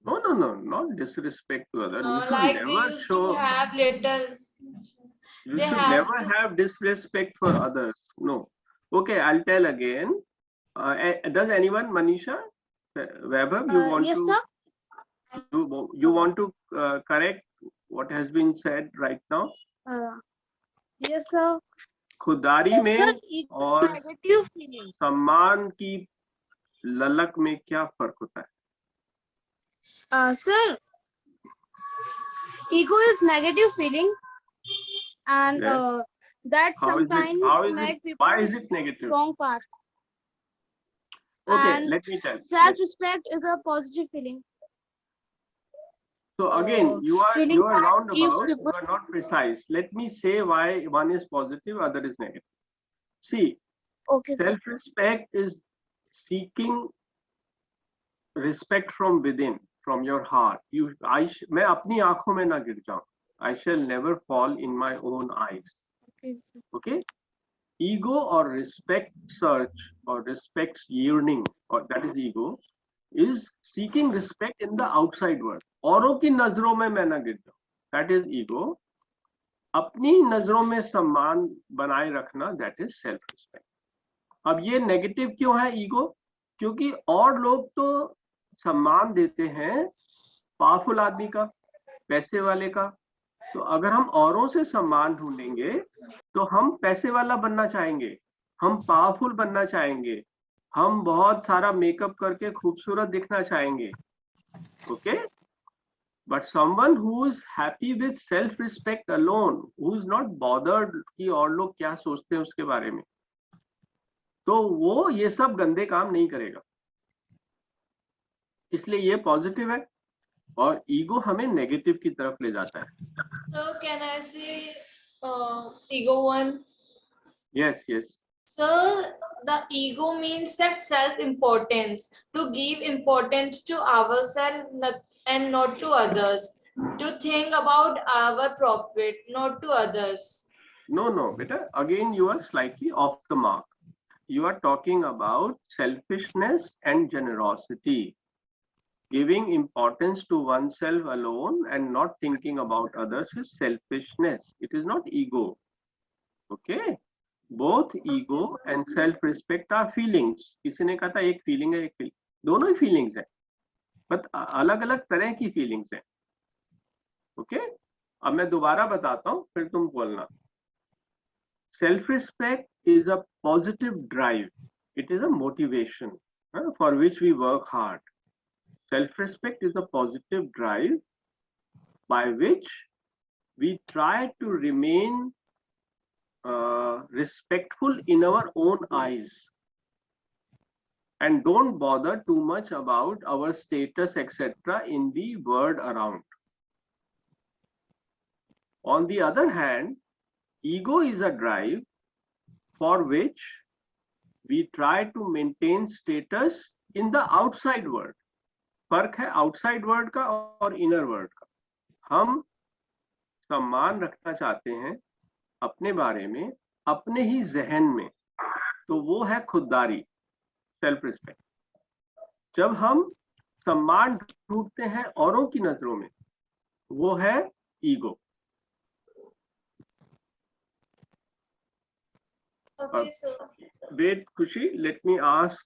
No, not disrespect to others. You should Like we never used show. to have little. You they should have never have disrespect for others. No. Okay, I'll tell again. Does anyone, Manisha, Vaibhav, you want Yes, to? sir. You want to correct what has been said right now? Yes, sir. खुदारी Yes, में sir. Ego और negative feeling. सम्मान की ललक में क्या फर्क होता है? Sir, ego is negative feeling, and Yes. that How is it? sometimes How is make it? people Why is it negative? wrong path. Okay, And let me tell. Self-respect is a positive feeling. So again, you feeling are that roundabout. gives You people- are not precise. Let me say why one is positive, other is negative. See, Okay, sir. self-respect is seeking respect from within, from your heart. मैं अपनी आंखों में ना गिर जाऊं. I shall never fall in my own eyes. Okay, sir. Okay. Ego or respect search or respect yearning, or that is ego, is seeking respect in the outside world. औरों की नजरों में मैं ना गिर जाऊं. That is ego. अपनी नजरों में सम्मान बनाए रखना, that is self respect. अब ये नेगेटिव क्यों है ईगो? क्योंकि और लोग तो सम्मान देते हैं पावरफुल आदमी का, पैसे वाले का. तो अगर हम औरों से सम्मान ढूंढेंगे तो हम पैसे वाला बनना चाहेंगे, हम पावरफुल बनना चाहेंगे, हम बहुत सारा मेकअप करके खूबसूरत दिखना चाहेंगे. Okay. But someone who is happy with self-respect alone, who is not bothered कि और लोग क्या सोचते हैं उसके बारे में, तो वो ये सब गंदे काम नहीं करेगा. इसलिए ये पॉजिटिव है और ईगो हमें नेगेटिव की तरफ ले जाता है. So can I say ego one? Yes, yes. So the ego means that self-importance, to give importance to ourselves and not to others, to think about our profit, not to others. No, beta. Again, you are slightly off the mark. You are talking about selfishness and generosity. Giving importance to oneself alone and not thinking about others is selfishness. It is not ego. Okay. Both ego and self-respect are feelings. किसी ने कहा था एक feeling है, एक feeling. दोनों ही feelings है. But अलग-अलग तरह की feelings है. Okay. अब मैं दोबारा बताता हूँ, फिर तुम बोलना. Self-respect is a positive drive. It is a motivation for which we work hard. Self-respect is a positive drive by which we try to remain respectful in our own eyes and don't bother too much about our status, etc. in the world around. On the other hand, ego is a drive for which we try to maintain status in the outside world. फर्क है outside world का और inner world का. हम सम्मान रखना चाहते हैं अपने बारे में, अपने ही जहन में, तो वो है खुददारी, सेल्फ रिस्पेक्ट. जब हम सम्मान ढूंढते हैं औरों की नजरों में, वो है ईगो. Okay, sir. वेट खुशी, लेट मी आस्क.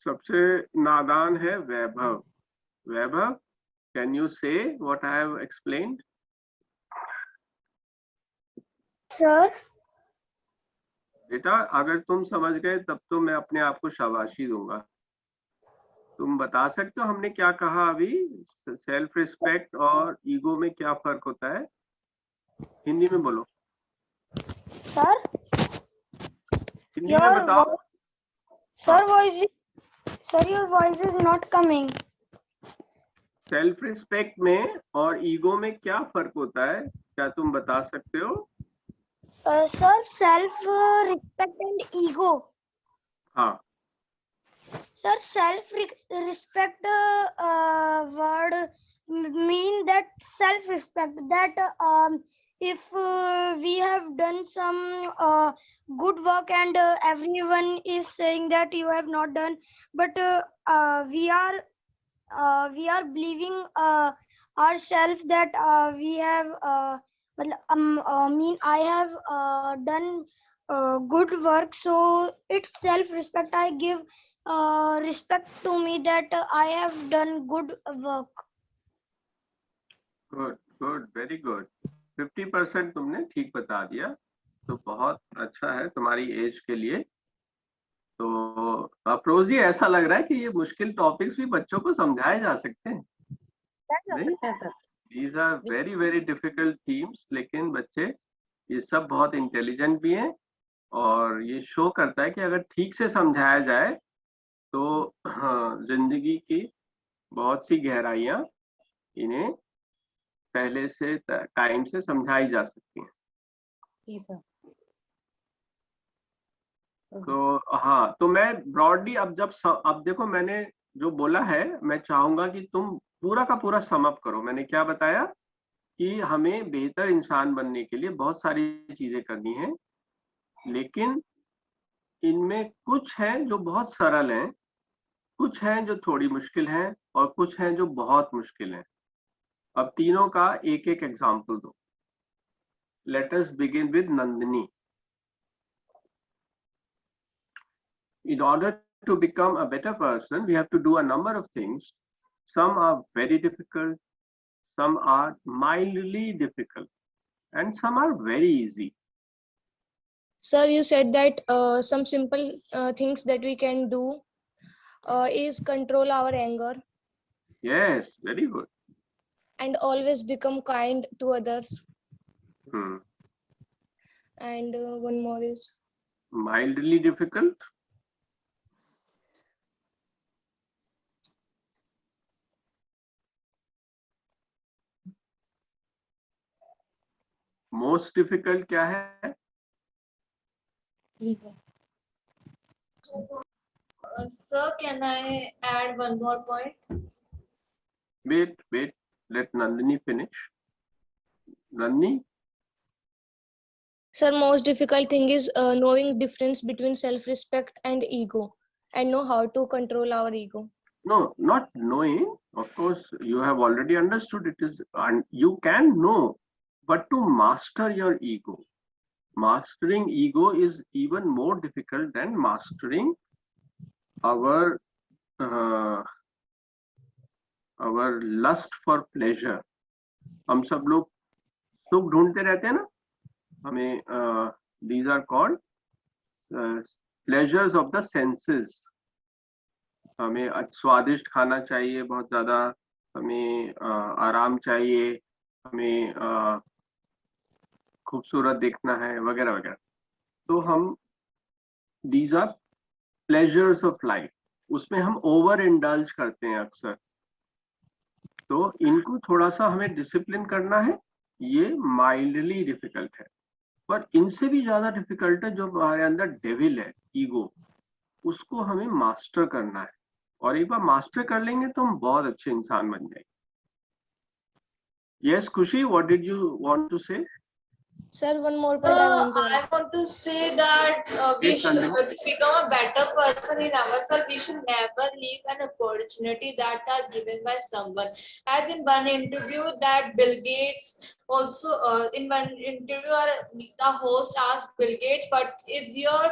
सबसे नादान है वैभव. वैभव, कैन यू से what I have explained? Sir, बेटा अगर तुम समझ गए तब तो मैं अपने आप को शाबाशी दूंगा. तुम बता सकते हो हमने क्या कहा अभी? सेल्फ रिस्पेक्ट और ईगो में क्या फर्क होता है? हिंदी में बोलो. sir, हिंदी में बताओ. sir, your voice is not coming. Self respect में और ईगो में क्या फर्क होता है, क्या तुम बता सकते हो? Sir, self-respect and ego. हाँ. Sir, self-respect word mean that self-respect, that if we have done some good work and everyone is saying that you have not done, but we are believing ourselves that we have I have done good work, so it's self-respect. I give respect to me that I have done good work. Good good, very good. 50% तुमने ठीक बता दिया, तो बहुत अच्छा है तुम्हारी as के लिए. तो अफरोज जी, ऐसा लग रहा है कि ये मुश्किल टॉपिक्स भी बच्चों को समझाए जा सकते हैं. These are very very difficult themes, लेकिन बच्चे ये सब बहुत इंटेलिजेंट भी हैं, और ये शो करता है कि अगर ठीक से समझाया जाए तो जिंदगी की बहुत सी गहराइयां इन्हें पहले से टाइम से समझाई जा सकती हैं. जी सर. तो हाँ, तो मैं ब्रॉडली अब देखो मैंने जो बोला है, मैं चाहूंगा कि तुम पूरा का पूरा सम अप करो. मैंने क्या बताया कि हमें बेहतर इंसान बनने के लिए बहुत सारी चीजें करनी है, लेकिन इनमें कुछ हैं जो बहुत सरल हैं, कुछ हैं जो थोड़ी मुश्किल हैं, और कुछ हैं जो बहुत मुश्किल हैं. अब तीनों का एक एक एग्जाम्पल दो. Let us begin with Nandini. In order to become a better person, we have to do a number of things. Some are very difficult, some are mildly difficult, and some are very easy. Sir, you said that some simple things that we can do is control our anger Yes, very good. and always become kind to others. Hmm. And one more is Mildly difficult. Most difficult क्या है? Sir, can I add one more point? Wait, let Nandini finish. Nandini? sir, most difficult thing is knowing difference between self-respect and ego, and know how to control our ego. No, not knowing. Of course, you have already understood it is, and you can know, but to master your ego. Mastering ego is even more difficult than mastering our lust for pleasure. हम सब लोग सुख ढूंढते रहते हैं ना, हमें these are called pleasures of the senses. हमें स्वादिष्ट खाना चाहिए बहुत ज्यादा, हमें आराम चाहिए, हमें खूबसूरत देखना है, वगैरह वगैरह. तो हम these are pleasures of life, उसमें हम ओवर इंडल्ज करते हैं अक्सर. तो इनको थोड़ा सा हमें डिसिप्लिन करना है, ये माइल्डली डिफिकल्ट है, पर इनसे भी ज्यादा डिफिकल्ट है जो हमारे अंदर डेविल है, ईगो, उसको हमें मास्टर करना है। और एक बार मास्टर कर लेंगे तो हम बहुत अच्छे इंसान बन जाएंगे। Yes Khushi, what did you want to say? Sir, one more point I want to I add. want to say that we Yes, should Nandini. to become a better person in ourselves. We should never leave an opportunity that are given by someone. As in one interview that Bill Gates also in one interview, the host asked Bill Gates, "What is your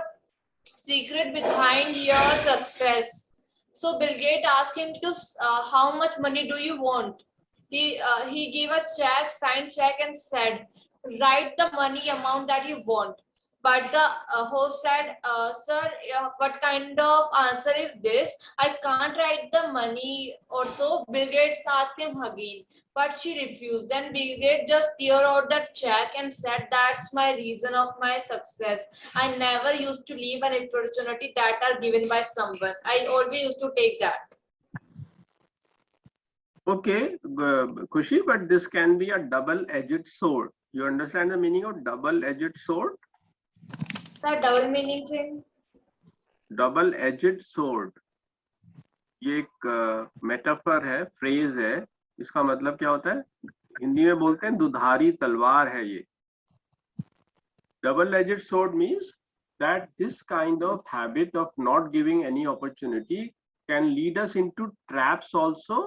secret behind your success?" So Bill Gates asked him to how much money do you want? He gave a check, signed check, and said, write the money amount that you want. But the host said, sir, what kind of answer is this? I can't write the money or so. Bill Gates asked him again, but she refused. Then Bill Gates just tear out the check and said, that's my reason of my success. I never used to leave an opportunity that are given by someone. I always used to take that. Okay, Kushi, but this can be a double-edged sword. You understand the meaning of double-edged sword? The double meaning thing. Double-edged sword. ये एक metaphor है, phrase है। इसका मतलब क्या होता है? हिंदी में बोलते हैं दुधारी तलवार है ये। Double-edged sword means that this kind of habit of not giving any opportunity can lead us into traps also,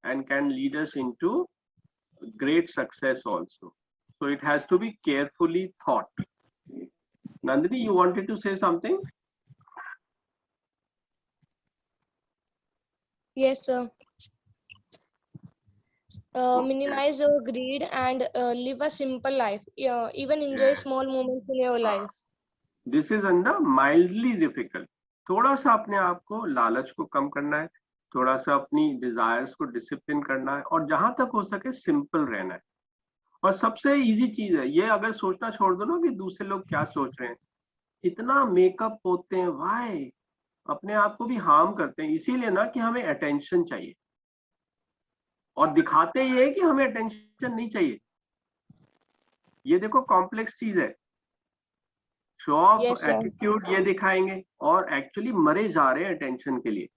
and can lead us into great success also. So it has to be carefully thought. Nandini, you wanted to say something? Yes, sir. Minimize your greed and live a simple life. Even enjoy small moments in your life. This is under mildly difficult. थोड़ा सा अपने आप को, लालच को कम करना है, थोड़ा सा अपनी डिजायर्स को डिसिप्लिन करना है, और जहां तक हो सके सिंपल रहना है। और सबसे इजी चीज है ये, अगर सोचना छोड़ दो ना कि दूसरे लोग क्या सोच रहे हैं। इतना मेकअप होते हैं, वाई अपने आप को भी हार्म करते हैं, इसीलिए ना कि हमें अटेंशन चाहिए, और दिखाते ये है कि हमें अटेंशन नहीं चाहिए। ये देखो कॉम्प्लेक्स चीज है। Show off Yes, sir. Attitude ये दिखाएंगे, और एक्चुअली मरे जा रहे हैं अटेंशन के लिए,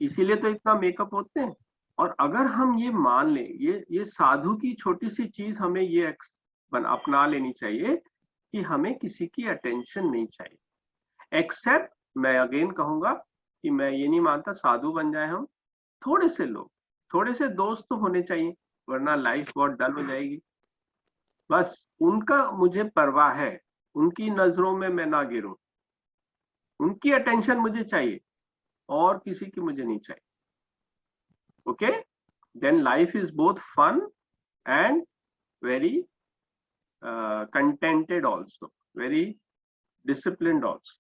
इसीलिए तो इतना मेकअप होते हैं। और अगर हम ये मान लें, ये साधु की छोटी सी चीज हमें ये अपना लेनी चाहिए कि हमें किसी की अटेंशन नहीं चाहिए। एक्सेप्ट, मैं अगेन कहूंगा कि मैं ये नहीं मानता साधु बन जाए हम, थोड़े से लोग, थोड़े से दोस्त तो होने चाहिए, वरना लाइफ बहुत डल हो जाएगी। बस उनका मुझे परवाह है, उनकी नजरों में मैं ना गिरूं, उनकी अटेंशन मुझे चाहिए, और किसी की मुझे नहीं चाहिए। Okay, then life is both fun and very contented also, very disciplined also.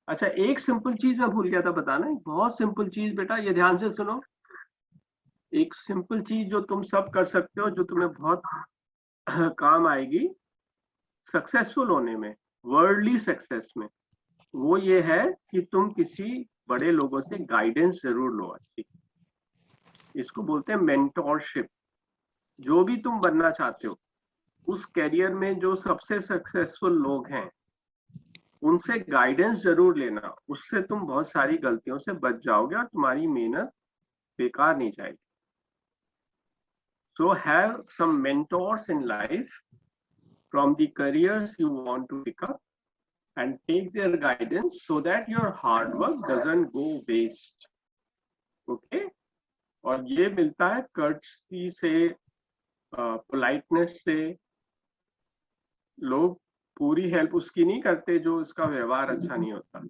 अच्छा, एक सिंपल चीज मैं भूल गया था बताना, एक बहुत सिंपल चीज बेटा, ये ध्यान से सुनो। एक सिंपल चीज जो तुम सब कर सकते हो, जो तुम्हें बहुत काम आएगी सक्सेसफुल होने में, वर्ल्डली सक्सेस में, वो ये है कि तुम किसी बड़े लोगों से गाइडेंस जरूर लो अच्छी। इसको बोलते हैं मेंटोरशिप। जो भी तुम बनना चाहते हो उस कैरियर में जो सबसे सक्सेसफुल लोग हैं उनसे गाइडेंस जरूर लेना, उससे तुम बहुत सारी गलतियों से बच जाओगे और तुम्हारी मेहनत बेकार नहीं जाएगी। So have some mentors in life from the careers you want to pick up and take their guidance so that your hard work doesn't go waste. Okay? और ये मिलता है courtesy से, politeness से। लोग पूरी हेल्प उसकी नहीं करते जो उसका व्यवहार अच्छा नहीं होता।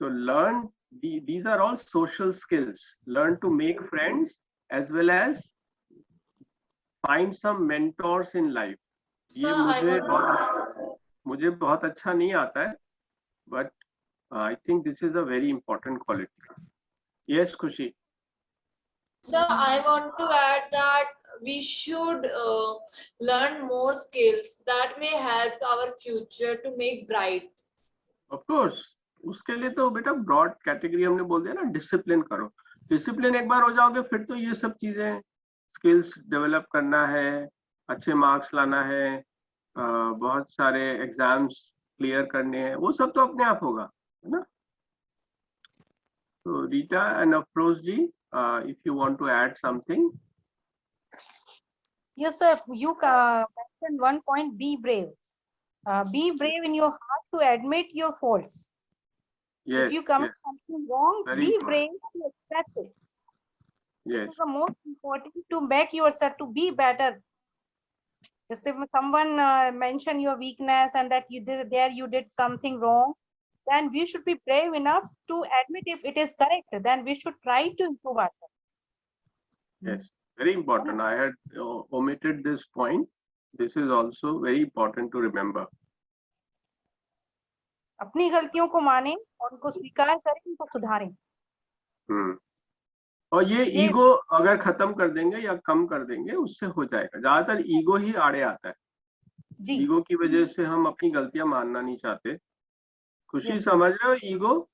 So learn, these are all social skills. Learn to make friends as well as find some mentors in life. ये मुझे बहुत अच्छा नहीं आता है, but I think this is a very important quality. Yes, Khushi. Sir, I want to add that we should learn more skills that may help our future to make bright. Of course, उसके लिए तो बेटा broad category हमने बोल दिया ना, discipline करो। Discipline एक बार हो जाओगे फिर तो ये सब चीजें, स्किल्स डेवलप करना है, अच्छे मार्क्स लाना है, बहुत सारे एग्जाम्स क्लियर करने हैं, वो सब तो अपने आप होगा, है ना? तो Rita and Afroz ji, if you want to add something. Yes, sir. You mentioned one point, be brave. Be brave in your heart to admit your faults. Yes, If you commit yes, something wrong, very be important. brave to accept it. This Yes, is the most important to make yourself to be better. Just if someone mention your weakness and that you did something wrong, then we should be brave enough to admit if it is correct. Then we should try to improve ourselves. yes, very important. I had omitted this point. This is also very important to remember. अपनी गलतियों को माने और उनको स्वीकार करें, उनको सुधारें. और ये ये- ईगो अगर खत्म कर देंगे या कम कर देंगे, उससे हो जाएगा. ज्यादातर ईगो ही आड़े आता है. जी. ईगो की वजह से हम अपनी गलतियां मानना नहीं चाहते. खुशी Yes. समझ रहे हो ईगो?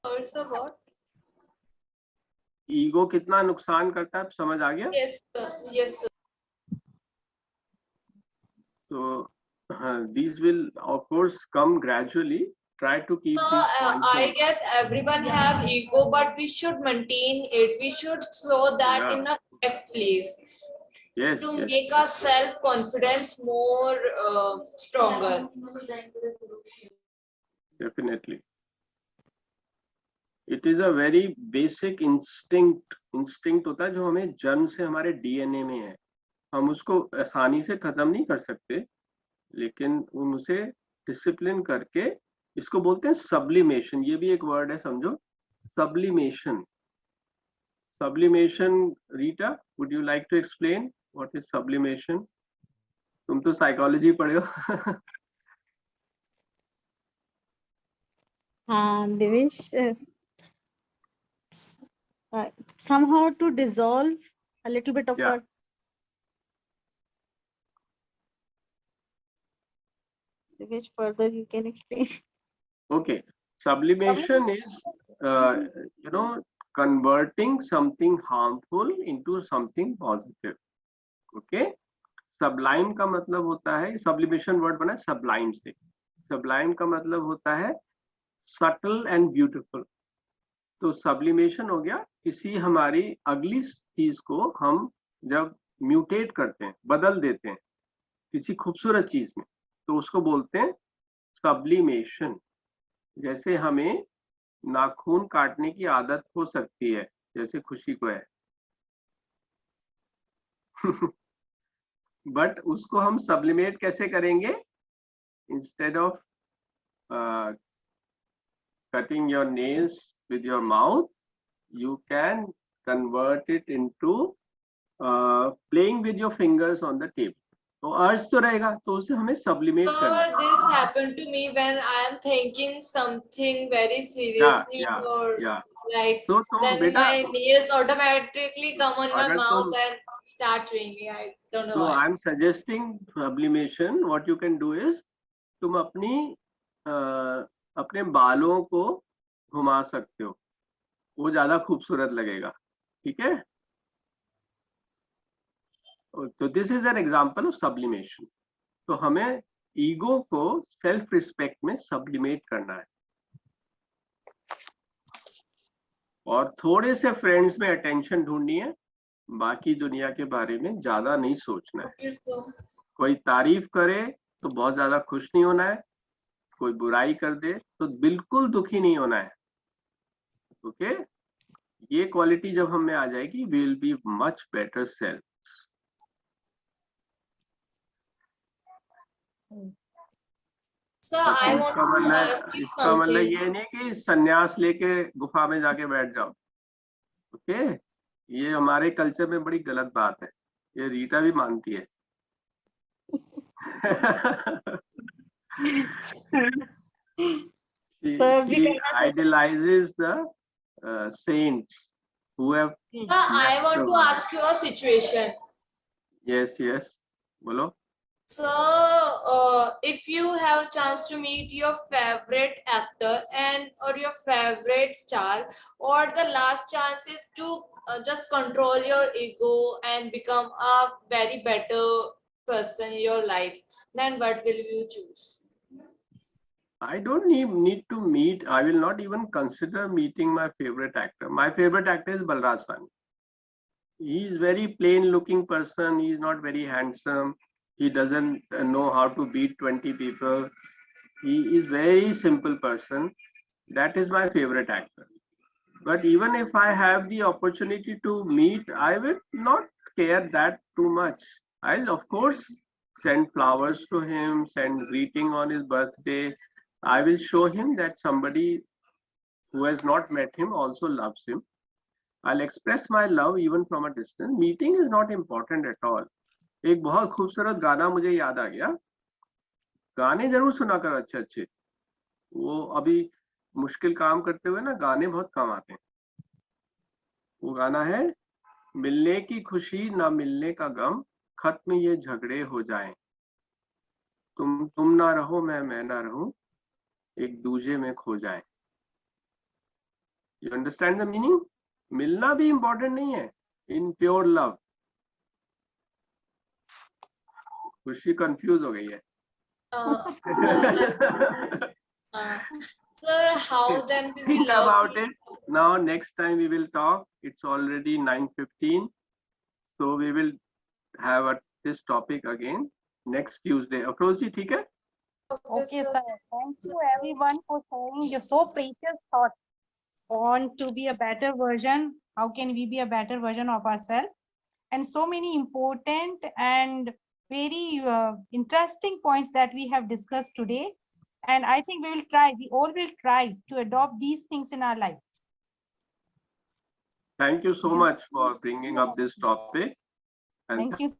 Also what? ईगो कितना नुकसान करता है, समझ आ गया? Yes, sir. Yes, sir. So these will of course come gradually. Try to keep So, these points. I guess everyone have ego, but we should maintain it. We should show that Yeah. in a correct place Yes, to yes, make our self-confidence more stronger. definitely. It is a very basic instinct. Instinct होता है जो हमें जन्म से हमारे DNA में है. हम उसको आसानी से खत्म नहीं कर सकते, लेकिन उनसे डिसिप्लिन करके, इसको बोलते हैं सब्लिमेशन. ये भी एक वर्ड है, समझो. Sublimation. Sublimation, Rita, would you like to explain what is sublimation? तुम तो साइकोलॉजी पढ़े हो. Devesh, somehow to dissolve a little bit of Yeah. our. Devesh, further you can explain. Okay, sublimation is converting something harmful into something positive. Okay, sublime का मतलब होता है, sublimation word बना है sublime से. Sublime का मतलब होता है subtle and beautiful. तो sublimation हो गया किसी हमारी अगली चीज को हम जब म्यूटेट करते हैं, बदल देते हैं किसी खूबसूरत चीज में, तो उसको बोलते हैं सब्लिमेशन. जैसे हमें नाखून काटने की आदत हो सकती है, जैसे खुशी को है. बट उसको हम सब्लिमेट कैसे करेंगे? Instead of cutting your nails with your mouth, you can convert it into playing with your fingers on the table. तो अर्ज तो रहेगा, तो उसे हमें सब्लिमेट करना है. This happened to me when I am thinking something very seriously, or like तो then बेटा, my nails automatically come on my अगर mouth and start ringing. I don't know so why. I am suggesting sublimation. What you can do is, तुम अपने बालों को घुमा सकते हो, वो ज्यादा खूबसूरत लगेगा. ठीक है? तो this is an example of sublimation. तो हमें ईगो को सेल्फ रिस्पेक्ट में सब्लिमेट करना है, और थोड़े से फ्रेंड्स में अटेंशन ढूंढनी है. बाकी दुनिया के बारे में ज्यादा नहीं सोचना है. Okay, so कोई तारीफ करे तो बहुत ज्यादा खुश नहीं होना है, कोई बुराई कर दे तो बिल्कुल दुखी नहीं होना है. ओके, ये क्वालिटी जब हमें आ जाएगी, we will be much better self. So I want to ask you इसका मतलब something. ये नहीं कि सन्यास लेके गुफा में जाके बैठ जाओ. ओके, ये हमारे कल्चर में बड़ी गलत बात है. ये रीटा भी मानती है. she idolizes the saints who have. I want to ask you a situation. Yes, yes, बोलो. So, if you have a chance to meet your favorite actor and or your favorite star, or the last chance is to just control your ego and become a very better person in your life, then what will you choose? I don't need to meet. I will not even consider meeting my favorite actor. My favorite actor is Balraj Sahni. He is very plain looking person. He is not very handsome. He doesn't know how to beat 20 people. He is very simple person. That is my favorite actor. But even if I have the opportunity to meet, I will not care that too much. I'll of course send flowers to him, send greeting on his birthday. I will show him that somebody who has not met him also loves him. I'll express my love even from a distance. Meeting is not important at all. एक बहुत खूबसूरत गाना मुझे याद आ गया. गाने जरूर सुना करो अच्छे अच्छे. वो अभी मुश्किल काम करते हुए ना गाने बहुत कम आते हैं. वो गाना है, मिलने की खुशी ना मिलने का गम, खत्म ये झगड़े हो जाएं, तुम ना रहो मैं ना रहूं, एक दूजे में खो जाए. You understand the meaning? मिलना भी इंपॉर्टेंट नहीं है इन प्योर लव. खुशी कंफ्यूज हो गई है. Sir, how then we Think will love about it. Now next time we will talk. It's already 9:15, so we will have this topic again next Tuesday. Afroz ji, ठीक है? Okay, sir. Thank you everyone for sharing your so precious thoughts on to be a better version. How can we be a better version of ourselves? And so many important and very interesting points that we have discussed today. And I think we all will try to adopt these things in our life. Thank you so much for bringing up this topic. And Thank you.